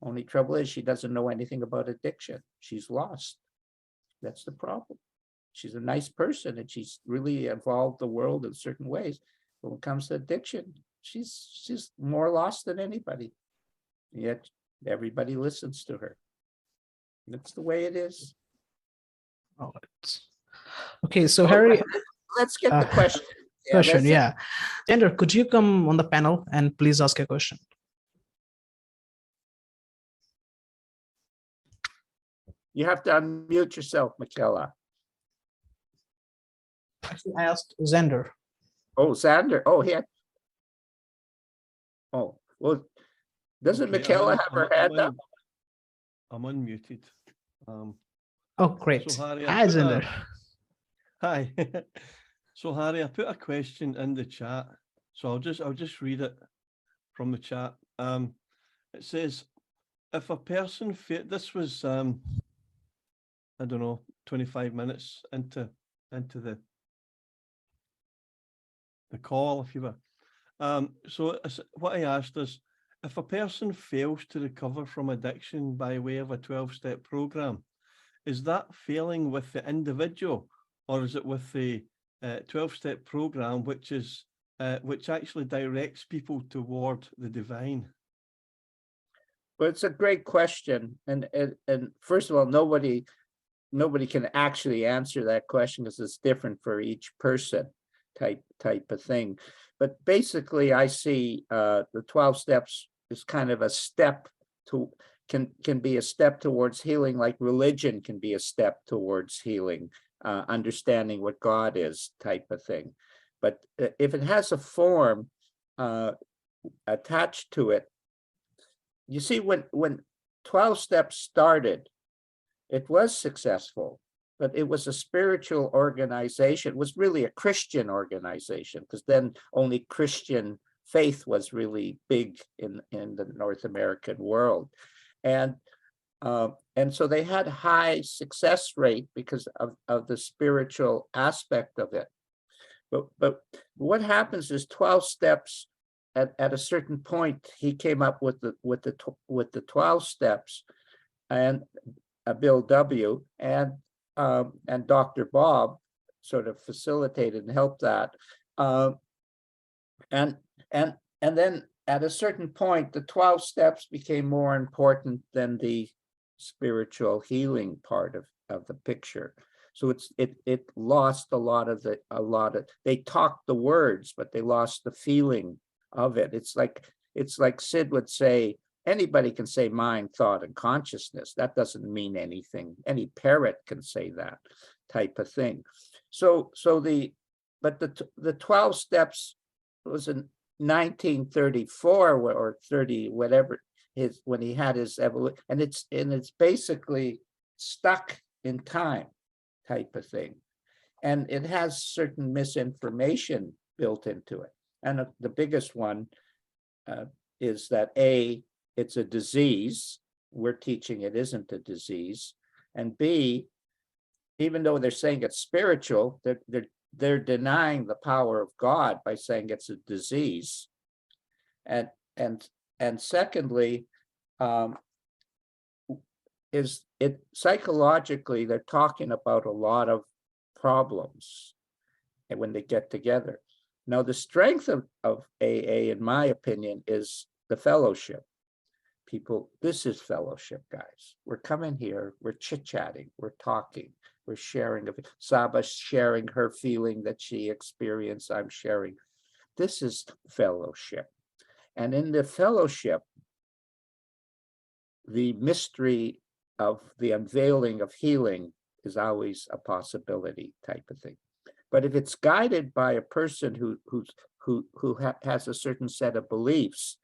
Only trouble is she doesn't know anything about addiction. She's lost. That's the problem. She's a nice person and she's really evolved the world in certain ways. But when it comes to addiction, she's more lost than anybody. Yet everybody listens to her. That's the way it is. All right. Okay, so Harry, let's get the question. Question, yeah. Xander, could you come on the panel and please ask a question? You have to unmute yourself, Michaela. Actually, I asked Xander. Oh, Xander. Oh, he had. Oh, well, doesn't Michaela have her hand up? I'm unmuted. Oh, great. So Harry, Hi, Xander. Hi. So Harry, I put a question in the chat. So I'll just read it from the chat. It says, if a person this was I don't know, 25 minutes into the call, if you will. So what I asked is, if a person fails to recover from addiction by way of a 12-step program, is that failing with the individual, or is it with the 12-step program, which actually directs people toward the divine? Well, it's a great question, and first of all, nobody can actually answer that question because it's different for each person, type of thing. But basically, I see the 12 steps is kind of a step to can be a step towards healing, like religion can be a step towards healing, understanding what God is, type of thing. But if it has a form attached to it, you see, when 12 steps started, it was successful, but it was a spiritual organization. It was really a Christian organization, because then only Christian faith was really big in the North American world. And so they had high success rate because of the spiritual aspect of it. But what happens is 12 steps, at a certain point, he came up with the 12 steps, and Bill W. and Dr. Bob sort of facilitated and helped that. And then at a certain point, the 12 steps became more important than the spiritual healing part of the picture. So it lost a lot of they talked the words, but they lost the feeling of it. It's like Sid would say, anybody can say mind, thought, and consciousness. That doesn't mean anything. Any parrot can say that, type of thing. So the 12 steps was in 1934 or 30, whatever, when he had his evolution, and it's basically stuck in time, type of thing. And it has certain misinformation built into it. And the biggest one is that it's a disease. We're teaching it isn't a disease. And B, even though they're saying it's spiritual, they're denying the power of God by saying it's a disease. And secondly, is it psychologically, they're talking about a lot of problems when they get together. Now, the strength of AA, in my opinion, is the fellowship. People, this is fellowship, guys. We're coming here, we're chit-chatting, we're talking, we're sharing. Saba's sharing her feeling that she experienced, I'm sharing. This is fellowship. And in the fellowship, the mystery of the unveiling of healing is always a possibility type of thing. But if it's guided by a person who has a certain set of beliefs,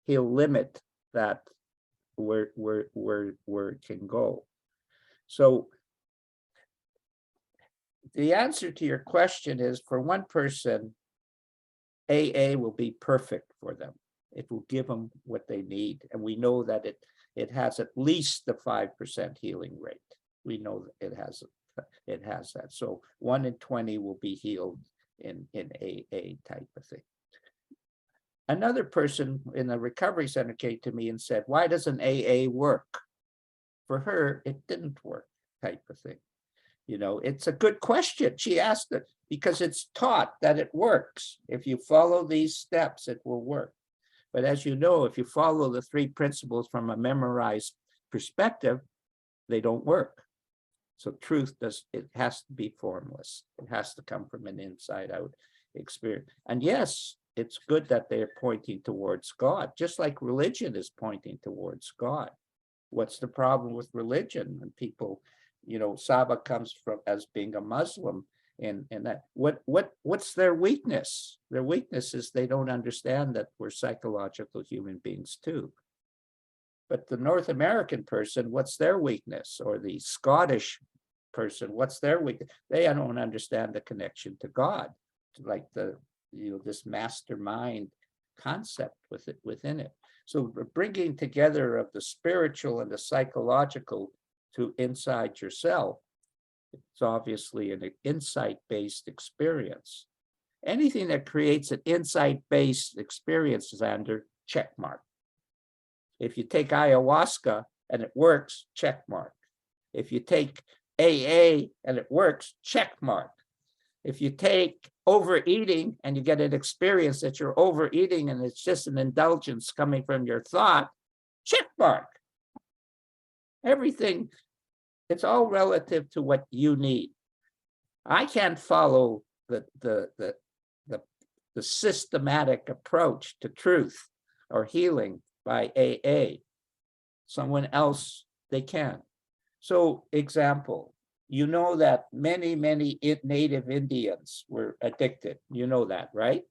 he'll limit that where it can go. So the answer to your question is, for one person, AA will be perfect for them. It will give them what they need. And we know that it has at least the 5% healing rate. We know that it has that. So 1 in 20 will be healed in AA type of thing. Another person in the recovery center came to me and said, why doesn't AA work? For her, it didn't work type of thing. You know, it's a good question. She asked it because it's taught that it works. If you follow these steps, it will work. But as you know, if you follow the 3 principles from a memorized perspective, they don't work. So truth it has to be formless. It has to come from an inside out experience. And yes, it's good that they're pointing towards God, just like religion is pointing towards God. What's the problem with religion? And people, you know, Saba comes from as being a Muslim, and that what's their weakness? Their weakness is they don't understand that we're psychological human beings too. But the North American person, what's their weakness? Or the Scottish person, what's their weakness? They don't understand the connection to God, like this mastermind concept within it. So bringing together of the spiritual and the psychological to inside yourself, it's obviously an insight-based experience. Anything that creates an insight-based experience, Xander, check mark. If you take ayahuasca and it works, check mark. If you take AA and it works, check mark. If you take overeating and you get an experience that you're overeating and it's just an indulgence coming from your thought, check mark. Everything, it's all relative to what you need. I can't follow the systematic approach to truth or healing by AA. Someone else, they can. So example, you know that many native Indians were addicted. You know that, right?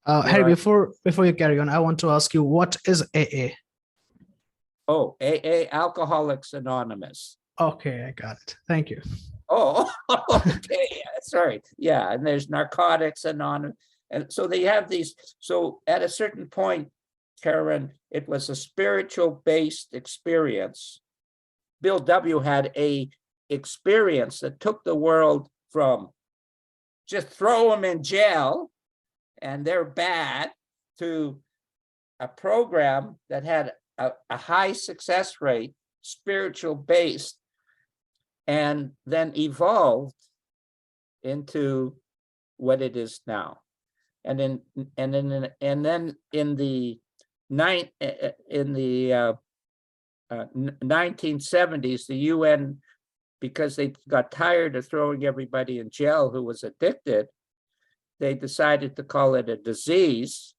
Harry, before you carry on, I want to ask you, what is AA? Oh, AA, Alcoholics Anonymous. Okay, I got it. Thank you. Oh, okay. Sorry. Yeah, and there's Narcotics Anonymous. And so they have these. So at a certain point, Karen, it was a spiritual-based experience. Bill W. had a experience that took the world from just throw them in jail and they're bad to a program that had a high success rate, spiritual based, and then evolved into what it is now. And then in the 1970s, the UN, because they got tired of throwing everybody in jail who was addicted, they decided to call it a disease.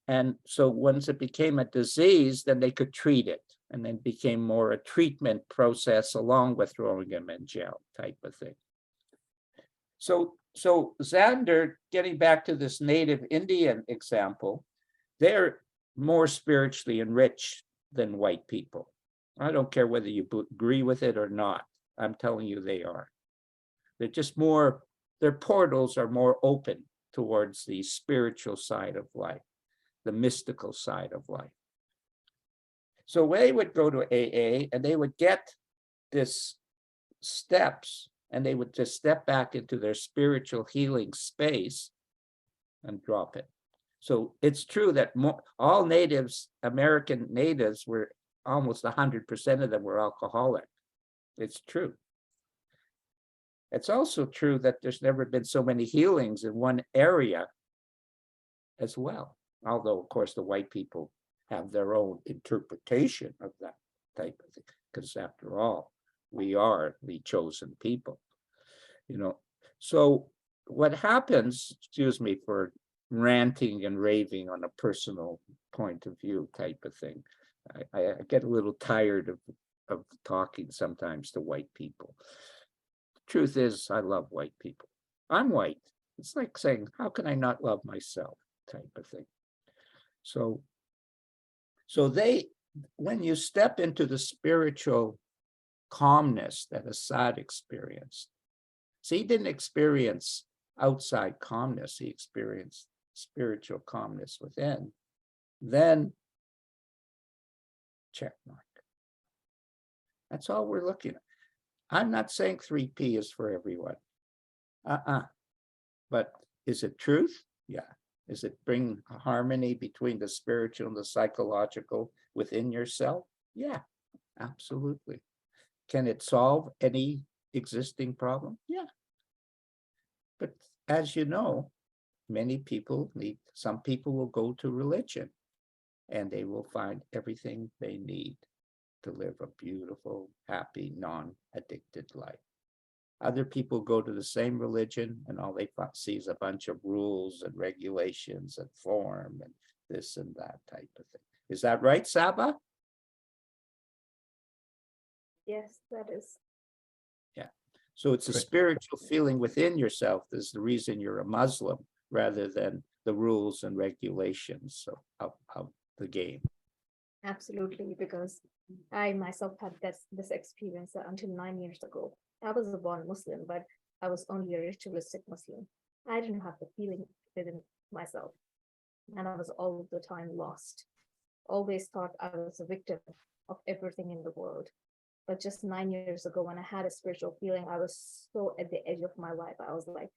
And so once it became a disease, then they could treat it. And then became more a treatment process along with throwing them in jail type of thing. So Xander, getting back to this native Indian example, they're more spiritually enriched than white people. I don't care whether you agree with it or not. I'm telling you they are. They're just more, their portals are more open towards the spiritual side of life, the mystical side of life. So they would go to AA and they would get this steps and they would just step back into their spiritual healing space and drop it. So it's true that all natives, American natives, were almost 100% of them were alcoholic. It's true. It's also true that there's never been so many healings in one area as well. Although, of course, the white people have their own interpretation of that type of thing, because after all, we are the chosen people, you know. So what happens, excuse me for ranting and raving on a personal point of view type of thing. I get a little tired of talking sometimes to white people. The truth is, I love white people. I'm white. It's like saying, how can I not love myself type of thing. So when you step into the spiritual calmness that Assad experienced, so he didn't experience outside calmness, he experienced spiritual calmness within, then check mark. That's all we're looking at. I'm not saying 3P is for everyone. But is it truth? Yeah. Is it bring a harmony between the spiritual and the psychological within yourself? Yeah, absolutely. Can it solve any existing problem? Yeah. But as you know, many people some people will go to religion and they will find everything they need to live a beautiful, happy, non-addicted life. Other people go to the same religion and all they see is a bunch of rules and regulations and form and this and that type of thing. Is that right, Saba? Yes, that is. Yeah. So it's a spiritual feeling within yourself that's the reason you're a Muslim rather than the rules and regulations of the game. Absolutely, because I myself had this experience until 9 years ago. I was a born Muslim, but I was only a ritualistic Muslim. I didn't have the feeling within myself, and I was all the time lost. Always thought I was a victim of everything in the world. But just 9 years ago, when I had a spiritual feeling, I was so at the edge of my life. I was like,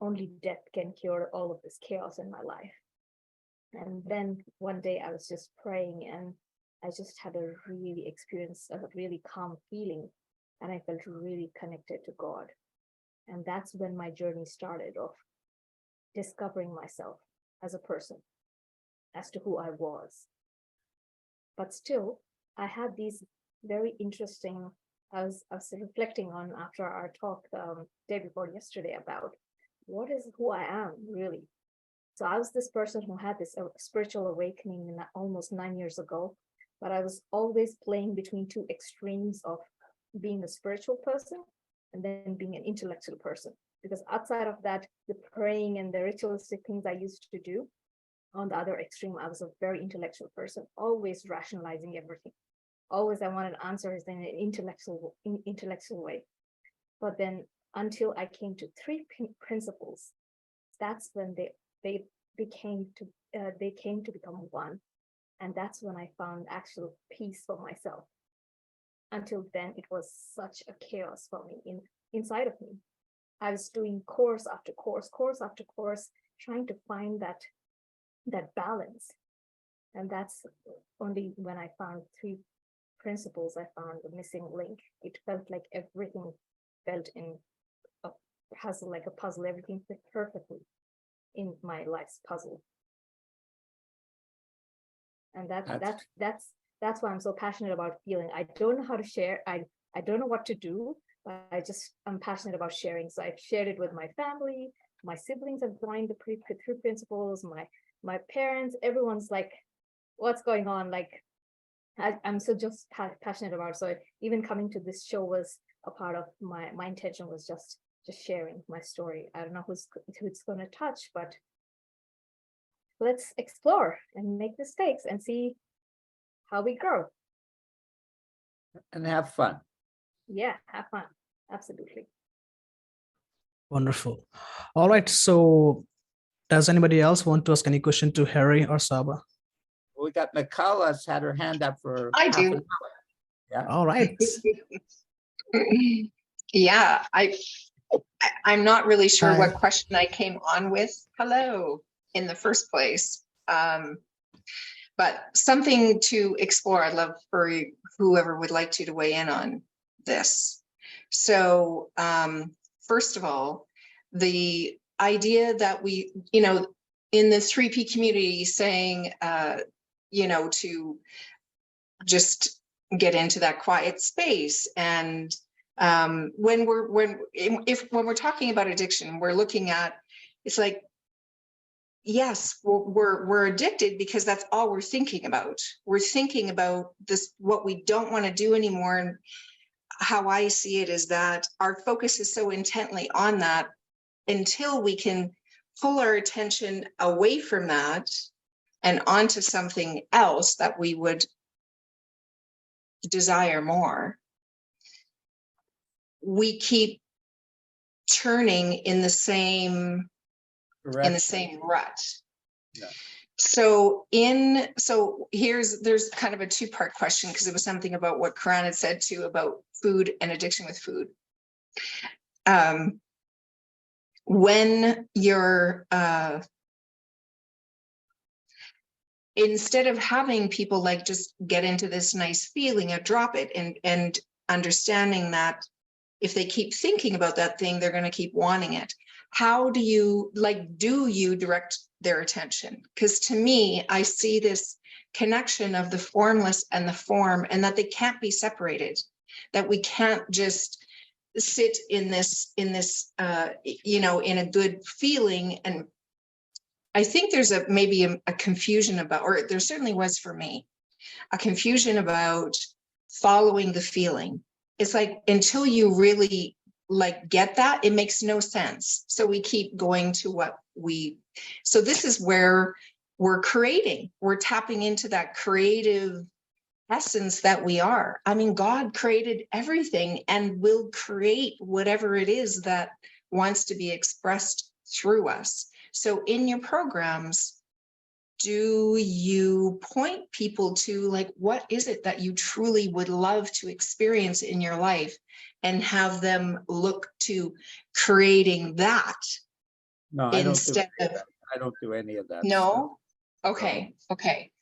only death can cure all of this chaos in my life. And then one day I was just praying and I just had a really calm feeling, and I felt really connected to God. And that's when my journey started of discovering myself as a person, as to who I was. But still, I had these very interesting, I was reflecting on after our talk day before yesterday about what is who I am really. So I was this person who had this spiritual awakening almost 9 years ago, but I was always playing between two extremes of being a spiritual person and then being an intellectual person. Because outside of that, the praying and the ritualistic things I used to do, on the other extreme, I was a very intellectual person, always rationalizing everything. Always I wanted answers in an intellectual way. But then until I came to three principles, that's when they came to become one. And that's when I found actual peace for myself. Until then, it was such a chaos for me inside of me. I was doing course after course after course, trying to find that balance. And that's only when I found three principles, I found the missing link. It felt like everything felt in a puzzle, like a puzzle. Everything fit perfectly in my life's puzzle. And that's why I'm so passionate about healing. I don't know how to share. I don't know what to do, but I'm passionate about sharing. So I've shared it with my family. My siblings have joined the three principles. My parents, everyone's like, what's going on? Like, I'm so just passionate about it. So even coming to this show was a part of my intention was just sharing my story. I don't know who it's going to touch, but let's explore and make mistakes and see how we grow. And have fun. Yeah, have fun. Absolutely. Wonderful. All right. So does anybody else want to ask any question to Harry or Saba? We got McCullough's had her hand up for I half do. an hour. Yeah. All right. Yeah, I'm not really sure Hi. what question I came on with. Hello, in the first place. But something to explore. I'd love for whoever would like to weigh in on this. So first of all, the idea that we, in the 3P community saying, to just get into that quiet space. And when we're talking about addiction, we're looking at, it's like, yes, we're addicted because that's all we're thinking about. We're thinking about this, what we don't want to do anymore. And how I see it is that our focus is so intently on that until we can pull our attention away from that and onto something else that we would desire more. We keep turning in the same rut. Yeah. So there's kind of a two-part question, because it was something about what Karan had said too about food and addiction with food. When you're instead of having people like just get into this nice feeling or drop it, and understanding that if they keep thinking about that thing, they're going to keep wanting it. How do you direct their attention? Because to me, I see this connection of the formless and the form, and that they can't be separated, that we can't just sit in this in a good feeling. And I think there's maybe a confusion about, or there certainly was for me, a confusion about following the feeling. It's like, until you really get that, it makes no sense. So we keep going to so this is where we're tapping into that creative essence that we are. I mean, God created everything and will create whatever it is that wants to be expressed through us. So in your programs, do you point people to what is it that you truly would love to experience in your life, and have them look to creating that? No, instead of I don't do any of that. no stuff. Okay.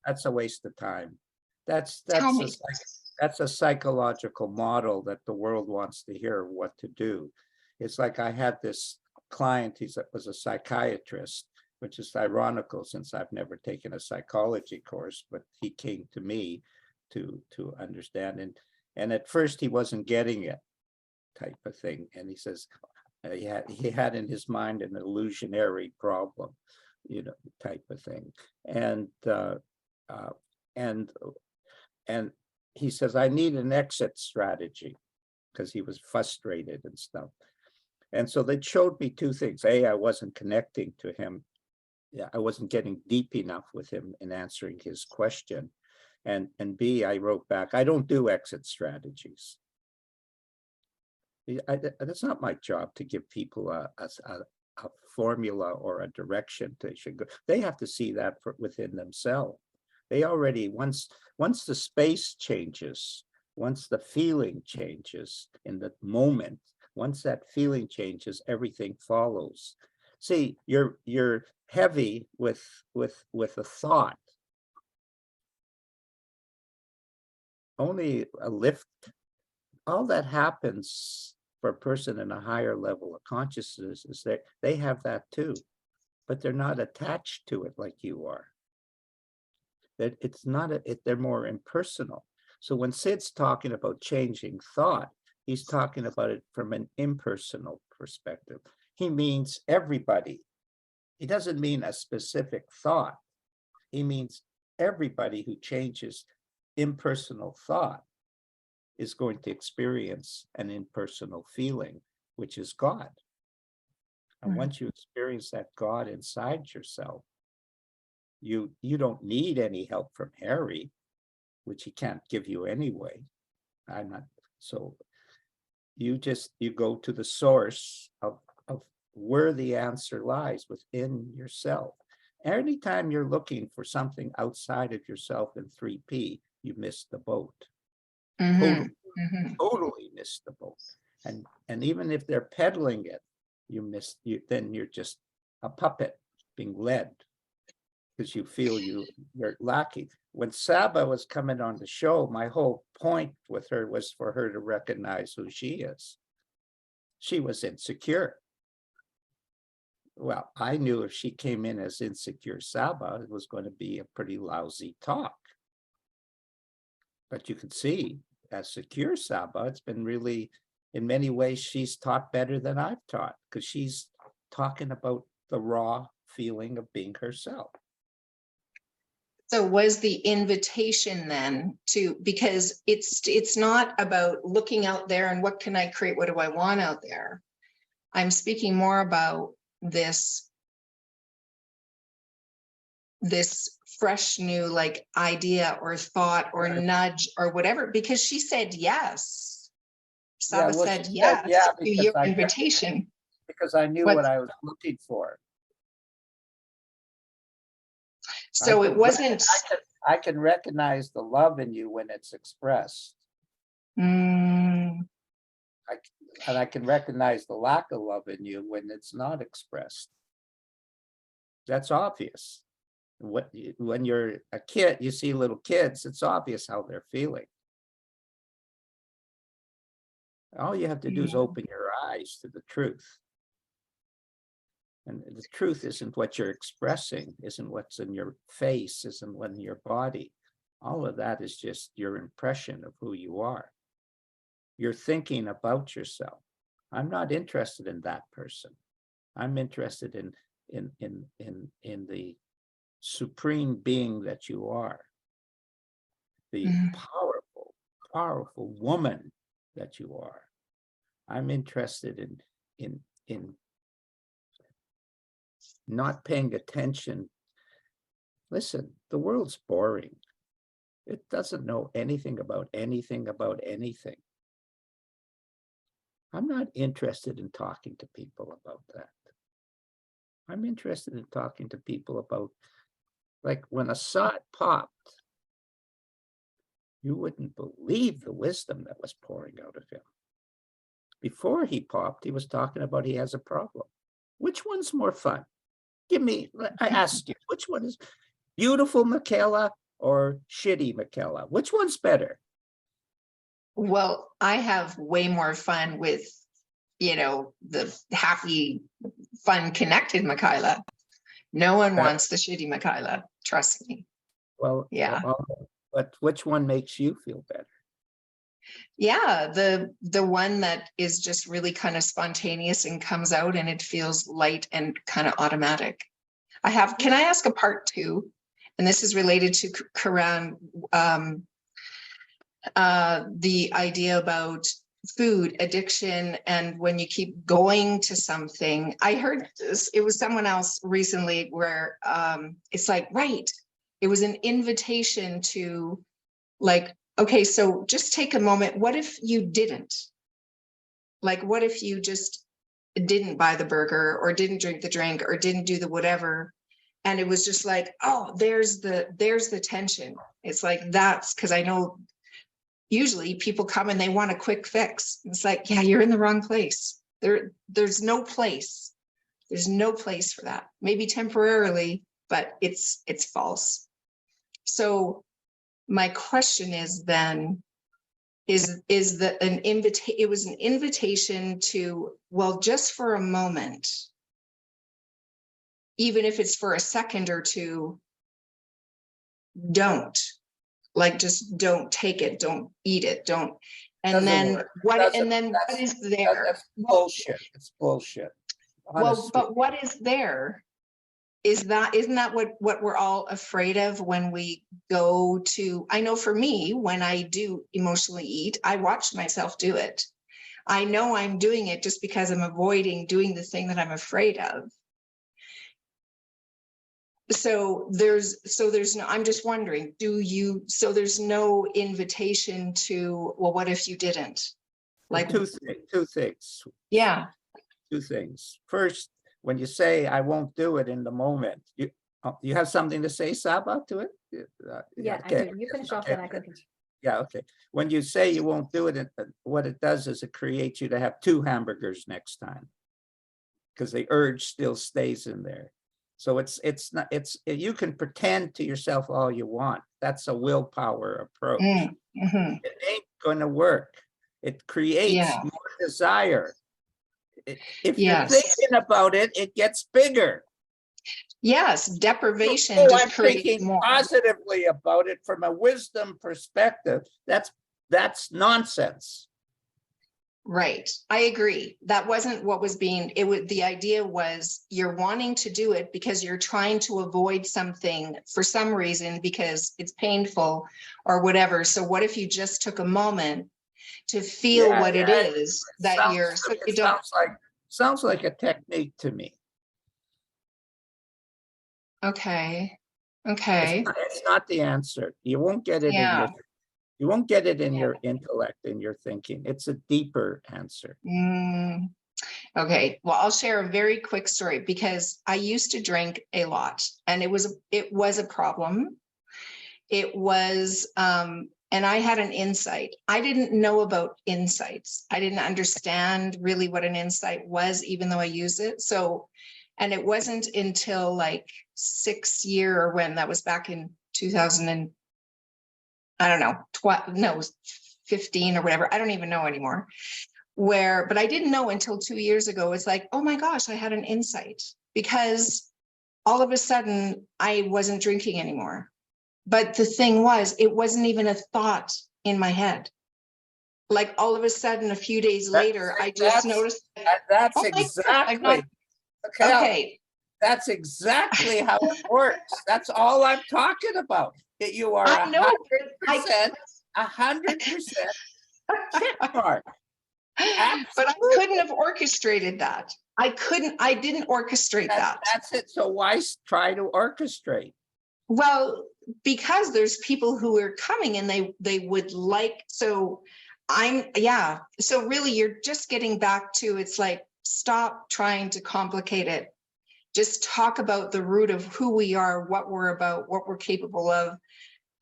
That's a waste of time. That's Tell me. that's a psychological model that the world wants to hear what to do. It's like, I had this client, was a psychiatrist, which is ironical since I've never taken a psychology course, but he came to me to understand. And at first he wasn't getting it, type of thing. And he says he had in his mind an illusionary problem, type of thing. And he says, I need an exit strategy, because he was frustrated and stuff. And so they showed me two things. A, I wasn't connecting to him. Yeah, I wasn't getting deep enough with him in answering his question. And B, I wrote back, I don't do exit strategies. That's not my job to give people a formula or a direction they should go. They have to see that within themselves. They already, once the space changes, once the feeling changes in the moment, once that feeling changes, everything follows. See, you're heavy with a thought. Only a lift. All that happens for a person in a higher level of consciousness is that they have that too, but they're not attached to it like you are. That it's not they're more impersonal. So when Sid's talking about changing thought, he's talking about it from an impersonal perspective. He means everybody. He doesn't mean a specific thought. He means everybody who changes impersonal thought is going to experience an impersonal feeling, which is God. And once you experience that God inside yourself, you don't need any help from Harry, which he can't give you anyway. I'm not. So you go to the source of where the answer lies, within yourself. Anytime you're looking for something outside of yourself in 3P, you miss the boat. Totally miss the boat. And even if they're peddling it, then you're just a puppet being led, because you feel you're lacking. When Saba was coming on the show, my whole point with her was for her to recognize who she is. She was insecure. Well, I knew if she came in as insecure Saba, it was going to be a pretty lousy talk. But you can see, as secure Saba, it's been really, in many ways, she's taught better than I've taught, because she's talking about the raw feeling of being herself. So was the invitation then to, because it's not about looking out there and what can I create, what do I want out there? I'm speaking more about this fresh new like idea or thought or nudge or whatever, because she said yes. Saba well, said she said yes yeah, to your invitation. because I knew What- what I was looking for. So it wasn't. I can recognize the love in you when it's expressed. Mm, And I can recognize the lack of love in you when it's not expressed. That's obvious. When you're a kid, you see little kids, it's obvious how they're feeling. All you have to do is open your eyes to the truth. And the truth isn't what you're expressing, isn't what's in your face, isn't what's in your body. All of that is just your impression of who you are. You're thinking about yourself. I'm not interested in that person. I'm interested in the supreme being that you are, the powerful woman that you are. I'm interested in not paying attention. Listen, the world's boring. It doesn't know anything about anything about anything. I'm not interested in talking to people about that. I'm interested in talking to people about, like when Assad popped, you wouldn't believe the wisdom that was pouring out of him. Before he popped, he was talking about he has a problem. Which one's more fun? Give me, I ask you, which one is beautiful Michaela or shitty Michaela? Which one's better? well, I have way more fun with, the happy, fun, connected Michaela. No one wants the shitty Michaela. Trust me. Well, Yeah. But which one makes you feel better? Yeah, the one that is just really kind of spontaneous and comes out and it feels light and kind of automatic. Can I ask a part 2? And this is related to Karan, the idea about food addiction and when you keep going to something. I heard this, it was someone else recently where it's like, right, it was an invitation to like, okay, so just take a moment. What if you didn't? Like, what if you just didn't buy the burger or didn't drink the drink or didn't do the whatever? And it was just like, oh, there's the tension. It's like, that's because I know usually people come and they want a quick fix. It's like, yeah, you're in the wrong place. There's no place. There's no place for that. Maybe temporarily, but it's false. So my question is then, is that it was an invitation to, well, just for a moment, even if it's for a second or two, just don't take it, don't eat it, don't. And Doesn't then work. what That's- is there? That's bullshit. It's bullshit. Well, Honestly. but what is there? Isn't that what we're all afraid of when we go to, I know for me, when I do emotionally eat, I watch myself do it. I know I'm doing it just because I'm avoiding doing the thing that I'm afraid of. So there's no, I'm just wondering, so there's no invitation to, well, what if you didn't? Like, two things. yeah. Two things. First, when you say I won't do it in the moment, you have something to say, Saba, to it? Yeah, I okay. do. You finish off Okay. and I can continue. Yeah, okay. When you say you won't do it, what it does is it creates you to have 2 hamburgers next time, because the urge still stays in there. So you can pretend to yourself all you want. That's a willpower approach. Mm-hmm. It ain't going to work. It creates Yeah. more desire. If you're Yes. thinking about it, it gets bigger. Yes, deprivation Oh, just I'm creates thinking more. positively about it from a wisdom perspective. That's nonsense. Right. I agree. That wasn't what was being, it was, the idea was you're wanting to do it because you're trying to avoid something for some reason because it's painful or whatever. So what if you just took a moment to feel Yeah, what it yeah, is that you're, so you it don't, sounds like a technique to me. okay. Okay. It's not the answer. You won't get it in Yeah. your, you won't get it in Yeah. your intellect, in your thinking. It's a deeper answer. Mm, okay, well, I'll share a very quick story because I used to drink a lot and it was a problem. It was, and I had an insight. I didn't know about insights. I didn't understand really what an insight was, even though I used it. So, and it wasn't until like 6 year or when that was back in 2000 and I don't know, 12, no, 15 or whatever. I don't even know anymore. But I didn't know until 2 years ago. It's like, oh my gosh, I had an insight because all of a sudden I wasn't drinking anymore. But the thing was, it wasn't even a thought in my head. Like all of a sudden, a few days later, I just noticed. That's Oh my God, I'm exactly. not- Okay. That's exactly how it works. That's all I'm talking about. That you are I know. 100% check mark. But I couldn't have orchestrated that. I didn't orchestrate that. That's it. So why try to orchestrate? Well, because there's people who are coming and they would like, so so really you're just getting back to, it's like, stop trying to complicate it. Just talk about the root of who we are, what we're about, what we're capable of,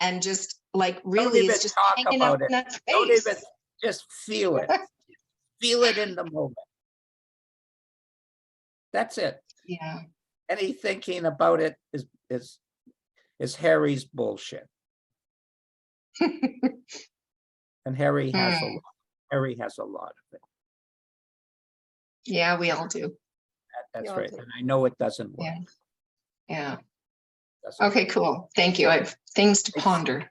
and just like really it's just hanging out in that space. Don't even, just feel it. Feel it in the moment. That's it. Yeah. Any thinking about it is Harry's bullshit. And Harry has a lot of it. Yeah, we all do. That's right. And I know it doesn't work. Yeah. Okay, cool. Thank you. I have things to ponder.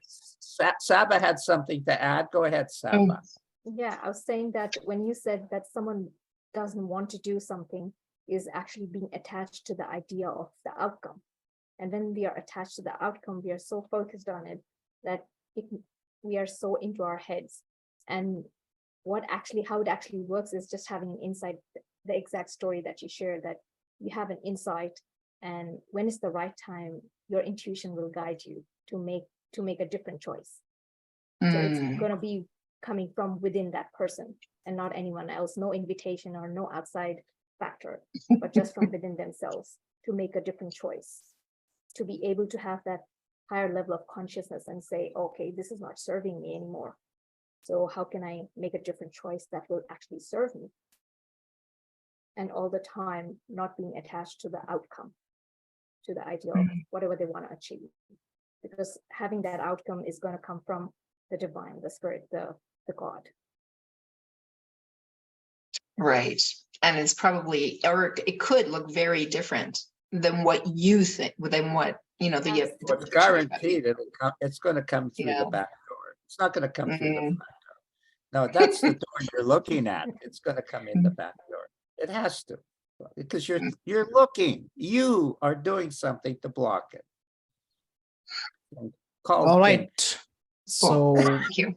Saba had something to add. Go ahead, Saba. Yeah, I was saying that when you said that someone doesn't want to do something is actually being attached to the idea of the outcome. And when we are attached to the outcome, we are so focused on it that we are so into our heads. And how it actually works is just having an insight, the exact story that you shared, that you have an insight, and when it's the right time, your intuition will guide you to make a different choice. So it's going to be coming from within that person and not anyone else, no invitation or no outside factor, but just from within themselves to make a different choice, to be able to have that higher level of consciousness and say, okay, this is not serving me anymore. So how can I make a different choice that will actually serve me? And all the time, not being attached to the outcome, to the idea of whatever they want to achieve. Because having that outcome is going to come from the divine, the spirit, the God. Right. And it's probably, or it could look very different than what you think, than what, It's guaranteed it's going to come through the back door. It's not going to come through the front door. No, that's the door you're looking at. It's going to come in the back door. It has to, because you're looking. You are doing something to block it. All right. So, thank you.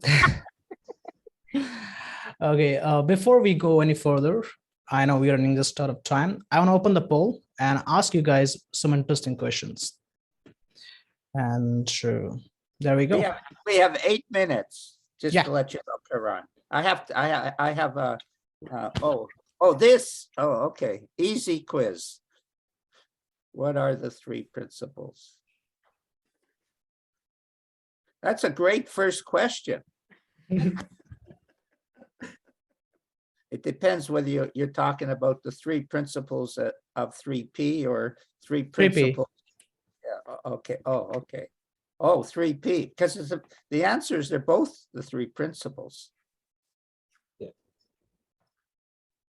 Okay, before we go any further, I know we are running just out of time. I want to open the poll and ask you guys some interesting questions. And there we go. We have 8 minutes just to let you know, Karan. I have a, okay. Easy quiz. What are the 3 principles? That's a great first question. It depends whether you're talking about the 3 principles of 3P or 3 principles. Yeah, okay. Oh, okay. Oh, 3P, because the answers are both the 3 principles.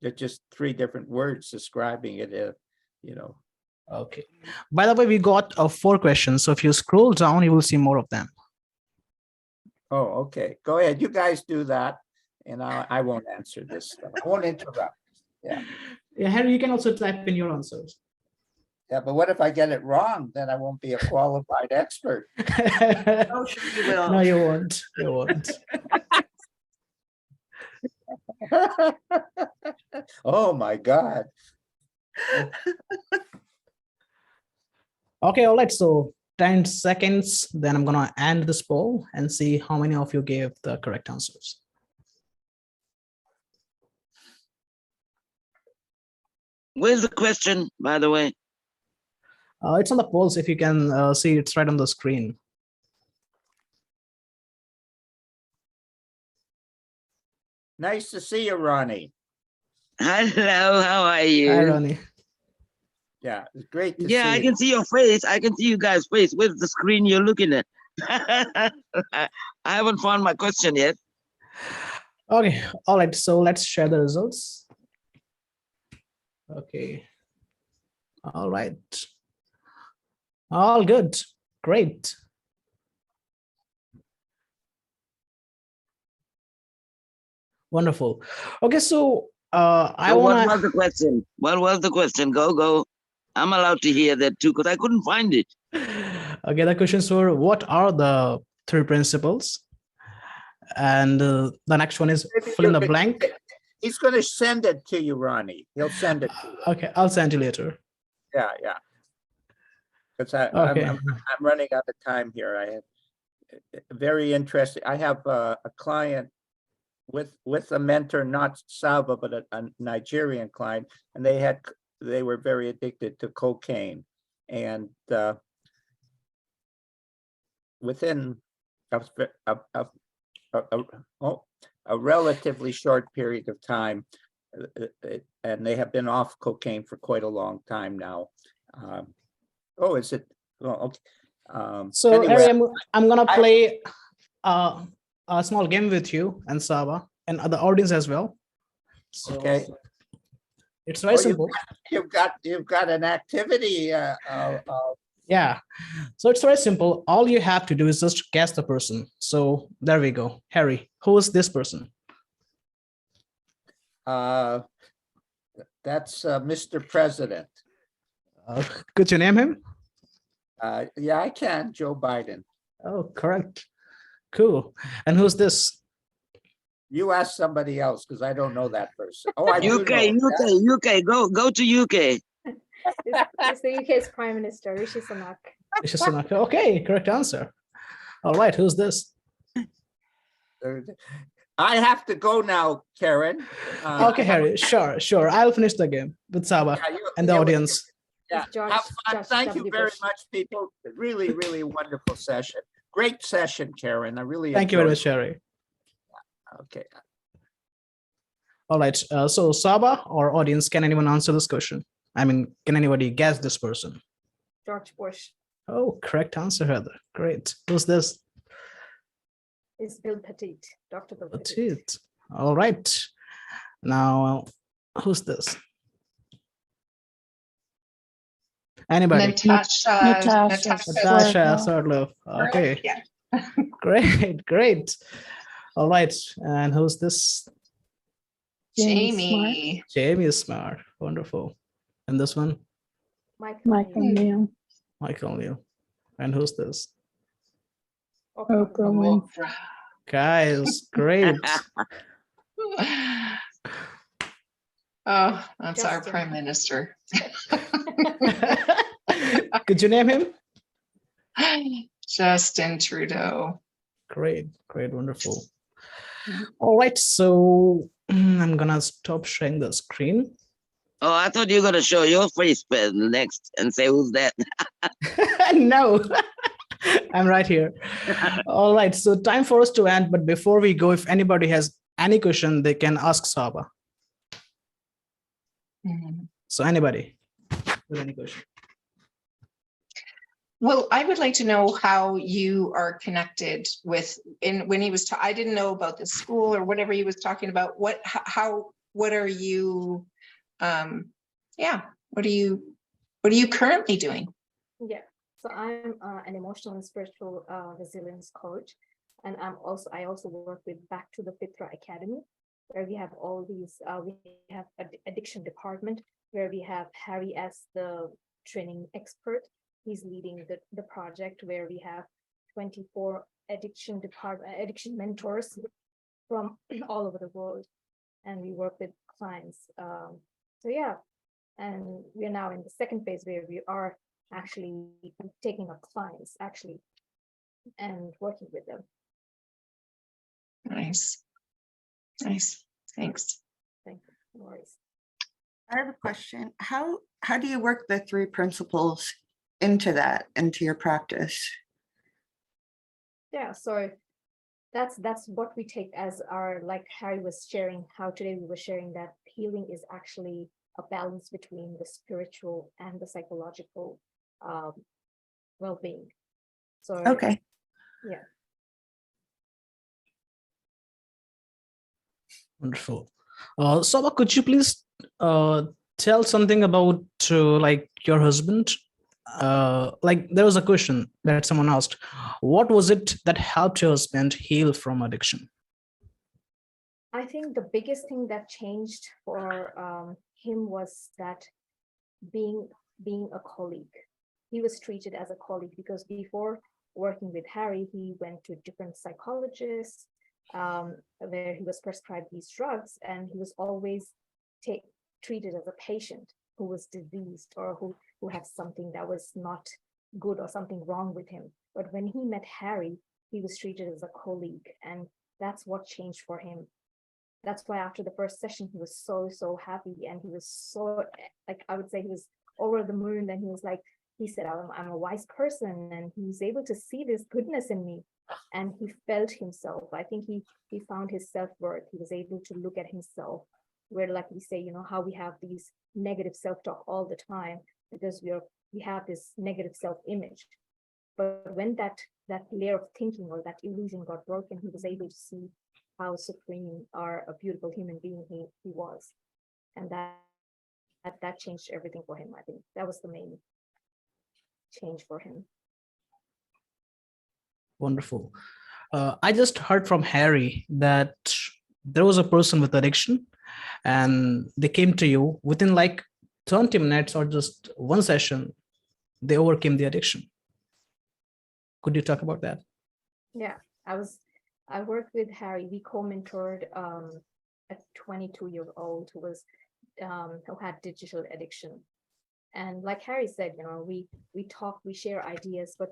They're just three different words describing it, you know. Okay. By the way, we got 4 questions. So if you scroll down, you will see more of them. Oh, okay. Go ahead. You guys do that. And I won't answer this stuff. I won't interrupt. Yeah, Harry, you can also type in your answers. Yeah, but what if I get it wrong? Then I won't be a qualified expert. Oh, sure you will. No, you won't. You won't. Oh, my God. Okay, all right. So 10 seconds, then I'm gonna end this poll and see how many of you gave the correct answers. Where's the question, by the way? It's on the polls. If you can see, it's right on the screen. Nice to see you, Ronnie. Hello, how are you? Hi, Ronnie. Yeah, it's great to Yeah, see I you. can see your face. I can see you guys' face. Where's the screen you're looking at? I haven't found my question yet. Okay, all right. So let's share the results. Okay. All right. All good. Great. Wonderful. Okay, so I So what want was to. the question? What was the question? Go. I'm allowed to hear that too, because I couldn't find it. Okay, the questions were, what are the 3 principles? And the next one is Maybe fill in you the could- blank. He's going to send it to you, Ronnie. He'll send it to you. Okay, I'll send you later. Yeah. Because Okay. I'm running out of time here. I have very interesting. I have a client with a mentor, not Saba, but a Nigerian client, and they were very addicted to cocaine, and within a relatively short period of time, and they have been off cocaine for quite a long time now. Oh, is it? Oh, okay. So Anyway, Harry, I'm gonna play a small game with you and Saba and the audience as well. So Okay. it's very Oh, simple. you've got an activity. Yeah. So it's very simple. All you have to do is just guess the person. So there we go. Harry, who is this person? That's Mr. President. Could you name him? Yeah, I can. Joe Biden. Oh, correct. Cool. And who's this? You ask somebody else because I don't know that person. Oh, I do UK, know. UK, go to UK. It's the UK's Prime Minister, Rishi Sunak. Rishi Sunak. Okay, correct answer. All right, who's this? I have to go now, Karen. Okay, Harry. Sure. I'll finish the game with Saba and the audience. Yeah, It's George- have fun. George Thank you W. very Bush. much, people. Really wonderful session. Great session, Karen. I really Thank you very enjoyed much, Harry. it. Okay. All right. So Saba or audience, can anyone answer this question? I mean, can anybody guess this person? George Bush Oh, correct answer, Heather. Great. Who's this? is Bill Petit, Dr. Bill Petit. Petite. All right. Now, who's this? Anybody? Natasha. Natasha Sordlov. Okay, Yeah. great. All right. And who's this? Jamie. Jamie is smart. Wonderful. And this one? Michael Neal. Michael Neal. And who's this? Oprah. Oprah. Guys, great. Oh, that's our Justin. Prime Minister. Could you name him? Justin Trudeau. Great, wonderful. All right, so I'm gonna stop sharing the screen. Oh, I thought you were gonna show your face next and say who's that. No, I'm right here. All right, so time for us to end. But before we go, if anybody has any question, they can ask Saba. Mhm. So anybody with any question? Well, I would like to know how you are connected with, when he was, I didn't know about the school or whatever he was talking about. How what are you, yeah, what are you currently doing? Yeah, so I'm an emotional and spiritual resilience coach, and I also work with Back to the Fitra Academy, where we have all these. We have addiction department where we have Harry as the training expert. He's leading the project where we have 24 addiction mentors from all over the world, and we work with clients. So yeah, and we are now in the second phase where we are actually taking up clients actually and working with them. Nice. Nice. Thanks. Thank you. No worries. I have a question. How do you work the 3 principles into your practice? Yeah, so that's what we take as our, like Harry was sharing, how today we were sharing that healing is actually a balance between the spiritual and the psychological well-being. So Okay. yeah. Wonderful. Saba, could you please tell something about like your husband? Like there was a question that someone asked, what was it that helped your husband heal from addiction? I think the biggest thing that changed for him was that being a colleague. He was treated as a colleague because before working with Harry, he went to different psychologists where he was prescribed these drugs, and he was always treated as a patient who was diseased or who had something that was not good or something wrong with him. But when he met Harry, he was treated as a colleague, and that's what changed for him. That's why after the first session, he was so happy, and he was so, like, I would say he was over the moon. And he was like, he said, I'm a wise person, and he was able to see this goodness in me, and he felt himself. I think he found his self-worth. He was able to look at himself, where, like we say, how we have these negative self-talk all the time because we have this negative self-image. But when that layer of thinking or that illusion got broken, he was able to see how supreme or a beautiful human being he was. And that changed everything for him. I think that was the main change for him. Wonderful. I just heard from Harry that there was a person with addiction and they came to you within like 20 minutes or just one session, they overcame the addiction. Could you talk about that? Yeah, I worked with Harry. We co-mentored a 22-year-old who had digital addiction. And like Harry said, we talk, we share ideas, but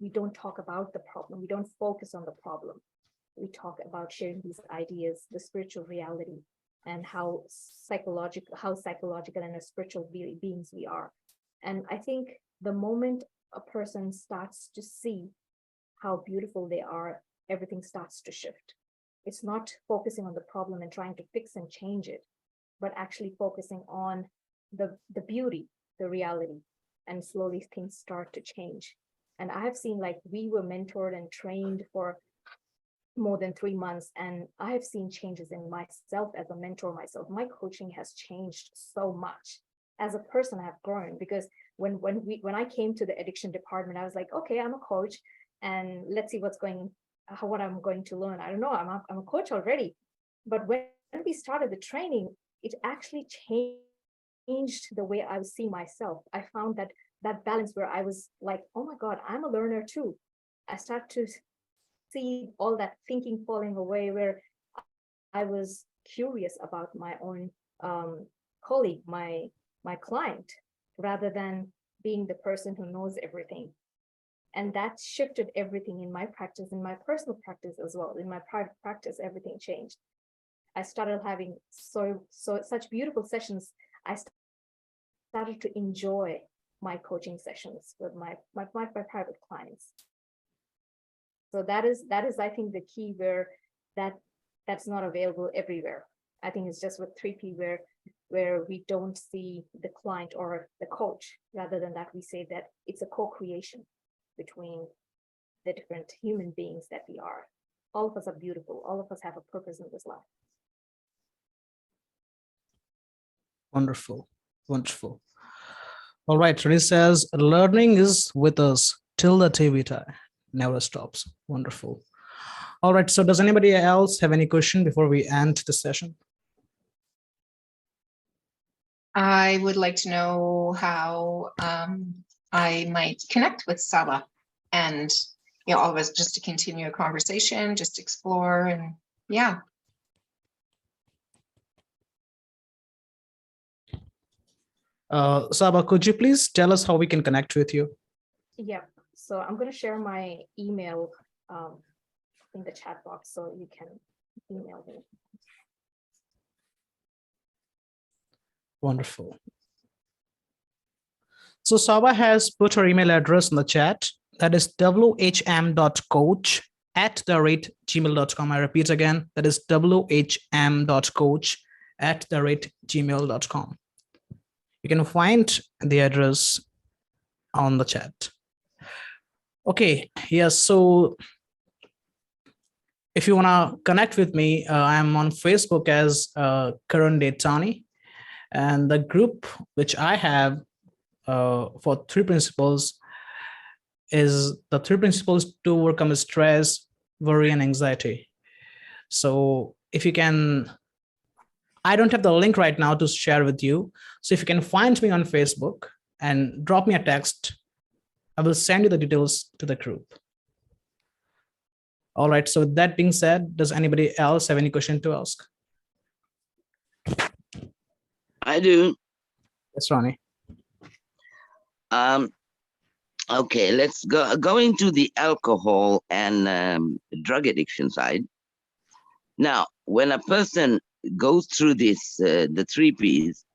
we don't talk about the problem. We don't focus on the problem. We talk about sharing these ideas, the spiritual reality, and how psychological and spiritual beings we are. And I think the moment a person starts to see how beautiful they are, everything starts to shift. It's not focusing on the problem and trying to fix and change it, but actually focusing on the beauty, the reality, and slowly things start to change. And I have seen, like, we were mentored and trained for more than 3 months, and I have seen changes in myself as a mentor myself. My coaching has changed so much. As a person, I have grown because when I came to the addiction department, I was like, okay, I'm a coach, and let's see what I'm going to learn. I don't know, I'm a coach already. But when we started the training, it actually changed the way I was seeing myself. I found that balance where I was like, oh my God, I'm a learner too. I start to see all that thinking falling away, where I was curious about my own colleague, my client, rather than being the person who knows everything. And that shifted everything in my practice, in my personal practice as well. In my private practice, everything changed. I started having such beautiful sessions. I started to enjoy my coaching sessions with my private clients. So that is I think the key, where that's not available everywhere. I think it's just with 3P where we don't see the client or the coach. Rather than that, we say that it's a co-creation between the different human beings that we are. All of us are beautiful. All of us have a purpose in this life. Wonderful. Wonderful. All right. Renee says, learning is with us till the day we die. Never stops. Wonderful. All right. So does anybody else have any question before we end the session? I would like to know how I might connect with Saba and, you know, all of us just to continue a conversation, just explore and yeah. Saba, could you please tell us how we can connect with you? Yeah, so I'm going to share my email in the chat box so you can email me. Wonderful. So Saba has put her email address in the chat. That is whm.coach@gmail.com. I repeat again, that is whm.coach@gmail.com. You can find the address on the chat. Okay, yes, so if you want to connect with me, I'm on Facebook as Karan Detani, and the group which I have for 3 principles is the 3 principles to overcome stress, worry, and anxiety. So if you can, I don't have the link right now to share with you. So if you can find me on Facebook and drop me a text, I will send you the details to the group. All right. So with that being said, does anybody else have any question to ask? I do. Yes, Ronnie. Okay, let's go into the alcohol and drug addiction side. Now, when a person goes through this, the 3 Ps,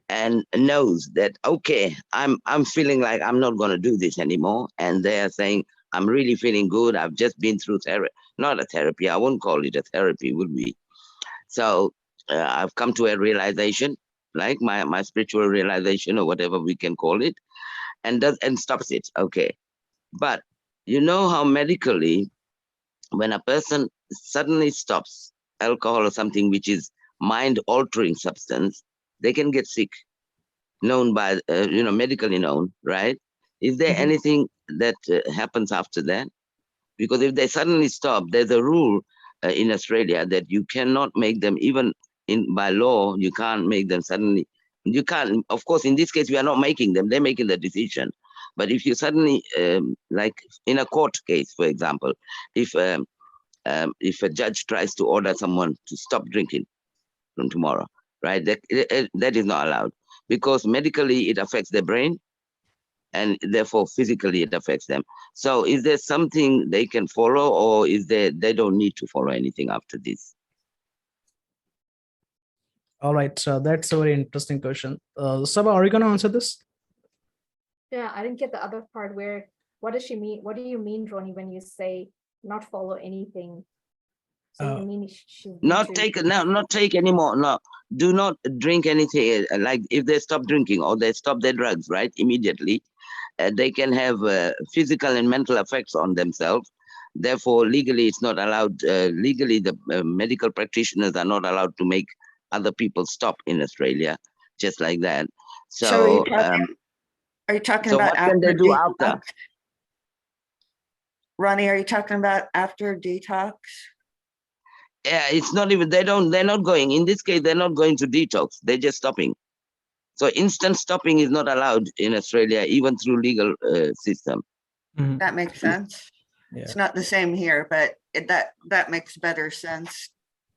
and knows that, okay, I'm feeling like I'm not going to do this anymore, and they are saying, I'm really feeling good. I've just been through therapy, not a therapy. I won't call it a therapy, would we? So I've come to a realization, like my spiritual realization or whatever we can call it, and stops it. Okay, but you know how medically, when a person suddenly stops alcohol or something which is mind-altering substance, they can get sick, known by, medically known, right? Is there anything that happens after that? Because if they suddenly stop, there's a rule in Australia that you cannot make them, even by law, you can't make them suddenly. You can't, of course, in this case, we are not making them, they're making the decision. But if you suddenly, like in a court case, for example, if a judge tries to order someone to stop drinking from tomorrow, right, that is not allowed, because medically it affects their brain, and therefore physically it affects them. So is there something they can follow, or is they don't need to follow anything after this? All right, so that's a very interesting question. Saba, are you going to answer this? Yeah, I didn't get the other part where, what does she mean? What do you mean, Ronnie, when you say not follow anything? So you mean not take anymore. No, do not drink anything. Like if they stop drinking or they stop their drugs, right, immediately, they can have physical and mental effects on themselves. Therefore, legally, it's not allowed. Legally, the medical practitioners are not allowed to make other people stop in Australia, just like that. So, are you talking so about what can they do detox? after? Ronnie, are you talking about after detox? Yeah, it's not even, they're not going, in this case, they're not going to detox, they're just stopping. So instant stopping is not allowed in Australia, even through legal system. That makes sense. Yeah. It's not the same here, but that makes better sense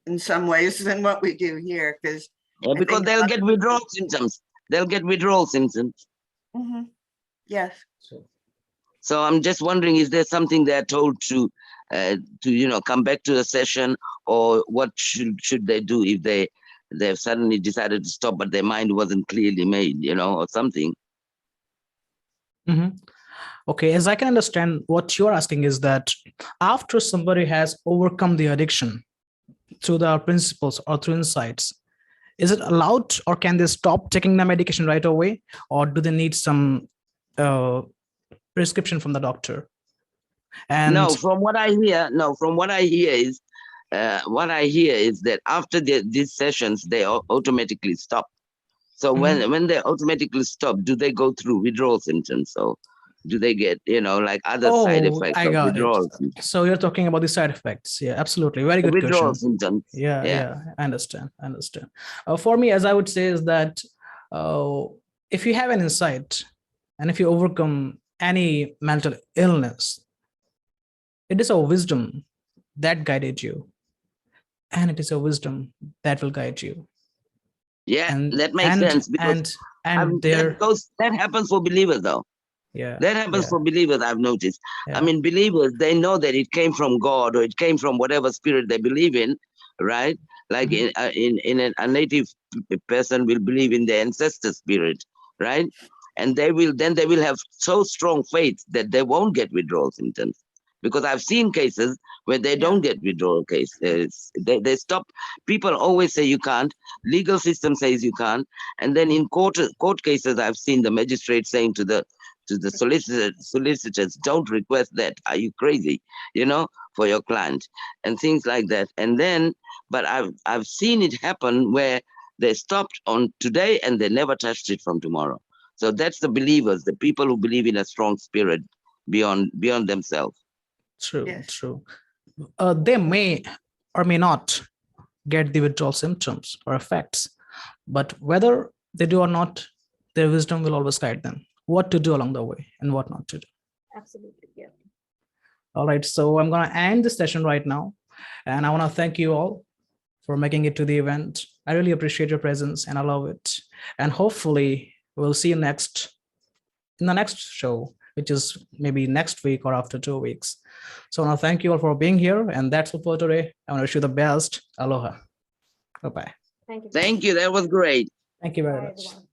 in some ways than what we do here, because because they'll get withdrawal symptoms. They'll get withdrawal symptoms. Yes. So I'm just wondering, is there something they're told to come back to the session, or what should they do if they've suddenly decided to stop, but their mind wasn't clearly made, or something? Okay, as I can understand, what you're asking is that after somebody has overcome the addiction through the principles or through insights, is it allowed, or can they stop taking the medication right away, or do they need some prescription from the doctor? And from what I hear is that after these sessions, they automatically stop. So when they automatically stop, do they go through withdrawal symptoms? So do they get, like other side Oh, effects I of got it. withdrawal? So you're talking about the side effects. Yeah, absolutely. Very good Withdrawal question. symptoms. Yeah, Yeah. yeah, I understand. I understand. For me, as I would say, is that if you have an insight and if you overcome any mental illness, it is a wisdom that guided you, and it is a wisdom that will guide you. Yeah, And that makes sense because there, that happens for believers though. yeah, That happens yeah, for believers, I've noticed. I yeah. mean, believers, they know that it came from God or it came from whatever spirit they believe in, right? Like Mhm. a native person will believe in the ancestor spirit, right? And they will have so strong faith that they won't get withdrawal symptoms. Because I've seen cases where they don't get withdrawal cases. They stop. People always say you can't. Legal system says you can't. And then in court cases, I've seen the magistrate saying to the solicitors, don't request that. Are you crazy? For your client and things like that. And then, but I've seen it happen where they stopped on today and they never touched it from tomorrow. So that's the believers, the people who believe in a strong spirit beyond themselves. True, Yes. true. They may or may not get the withdrawal symptoms or effects, but whether they do or not, their wisdom will always guide them what to do along the way and what not to do. Absolutely. Yeah. All right, so I'm going to end this session right now, and I want to thank you all for making it to the event. I really appreciate your presence and I love it. And hopefully we'll see you in the next show, which is maybe next week or after 2 weeks. So I want to thank you all for being here, and that's all for today. I want to wish you the best. Aloha. Bye-bye. Thank you. Thank you. That was great. Thank you very Bye, much. everyone.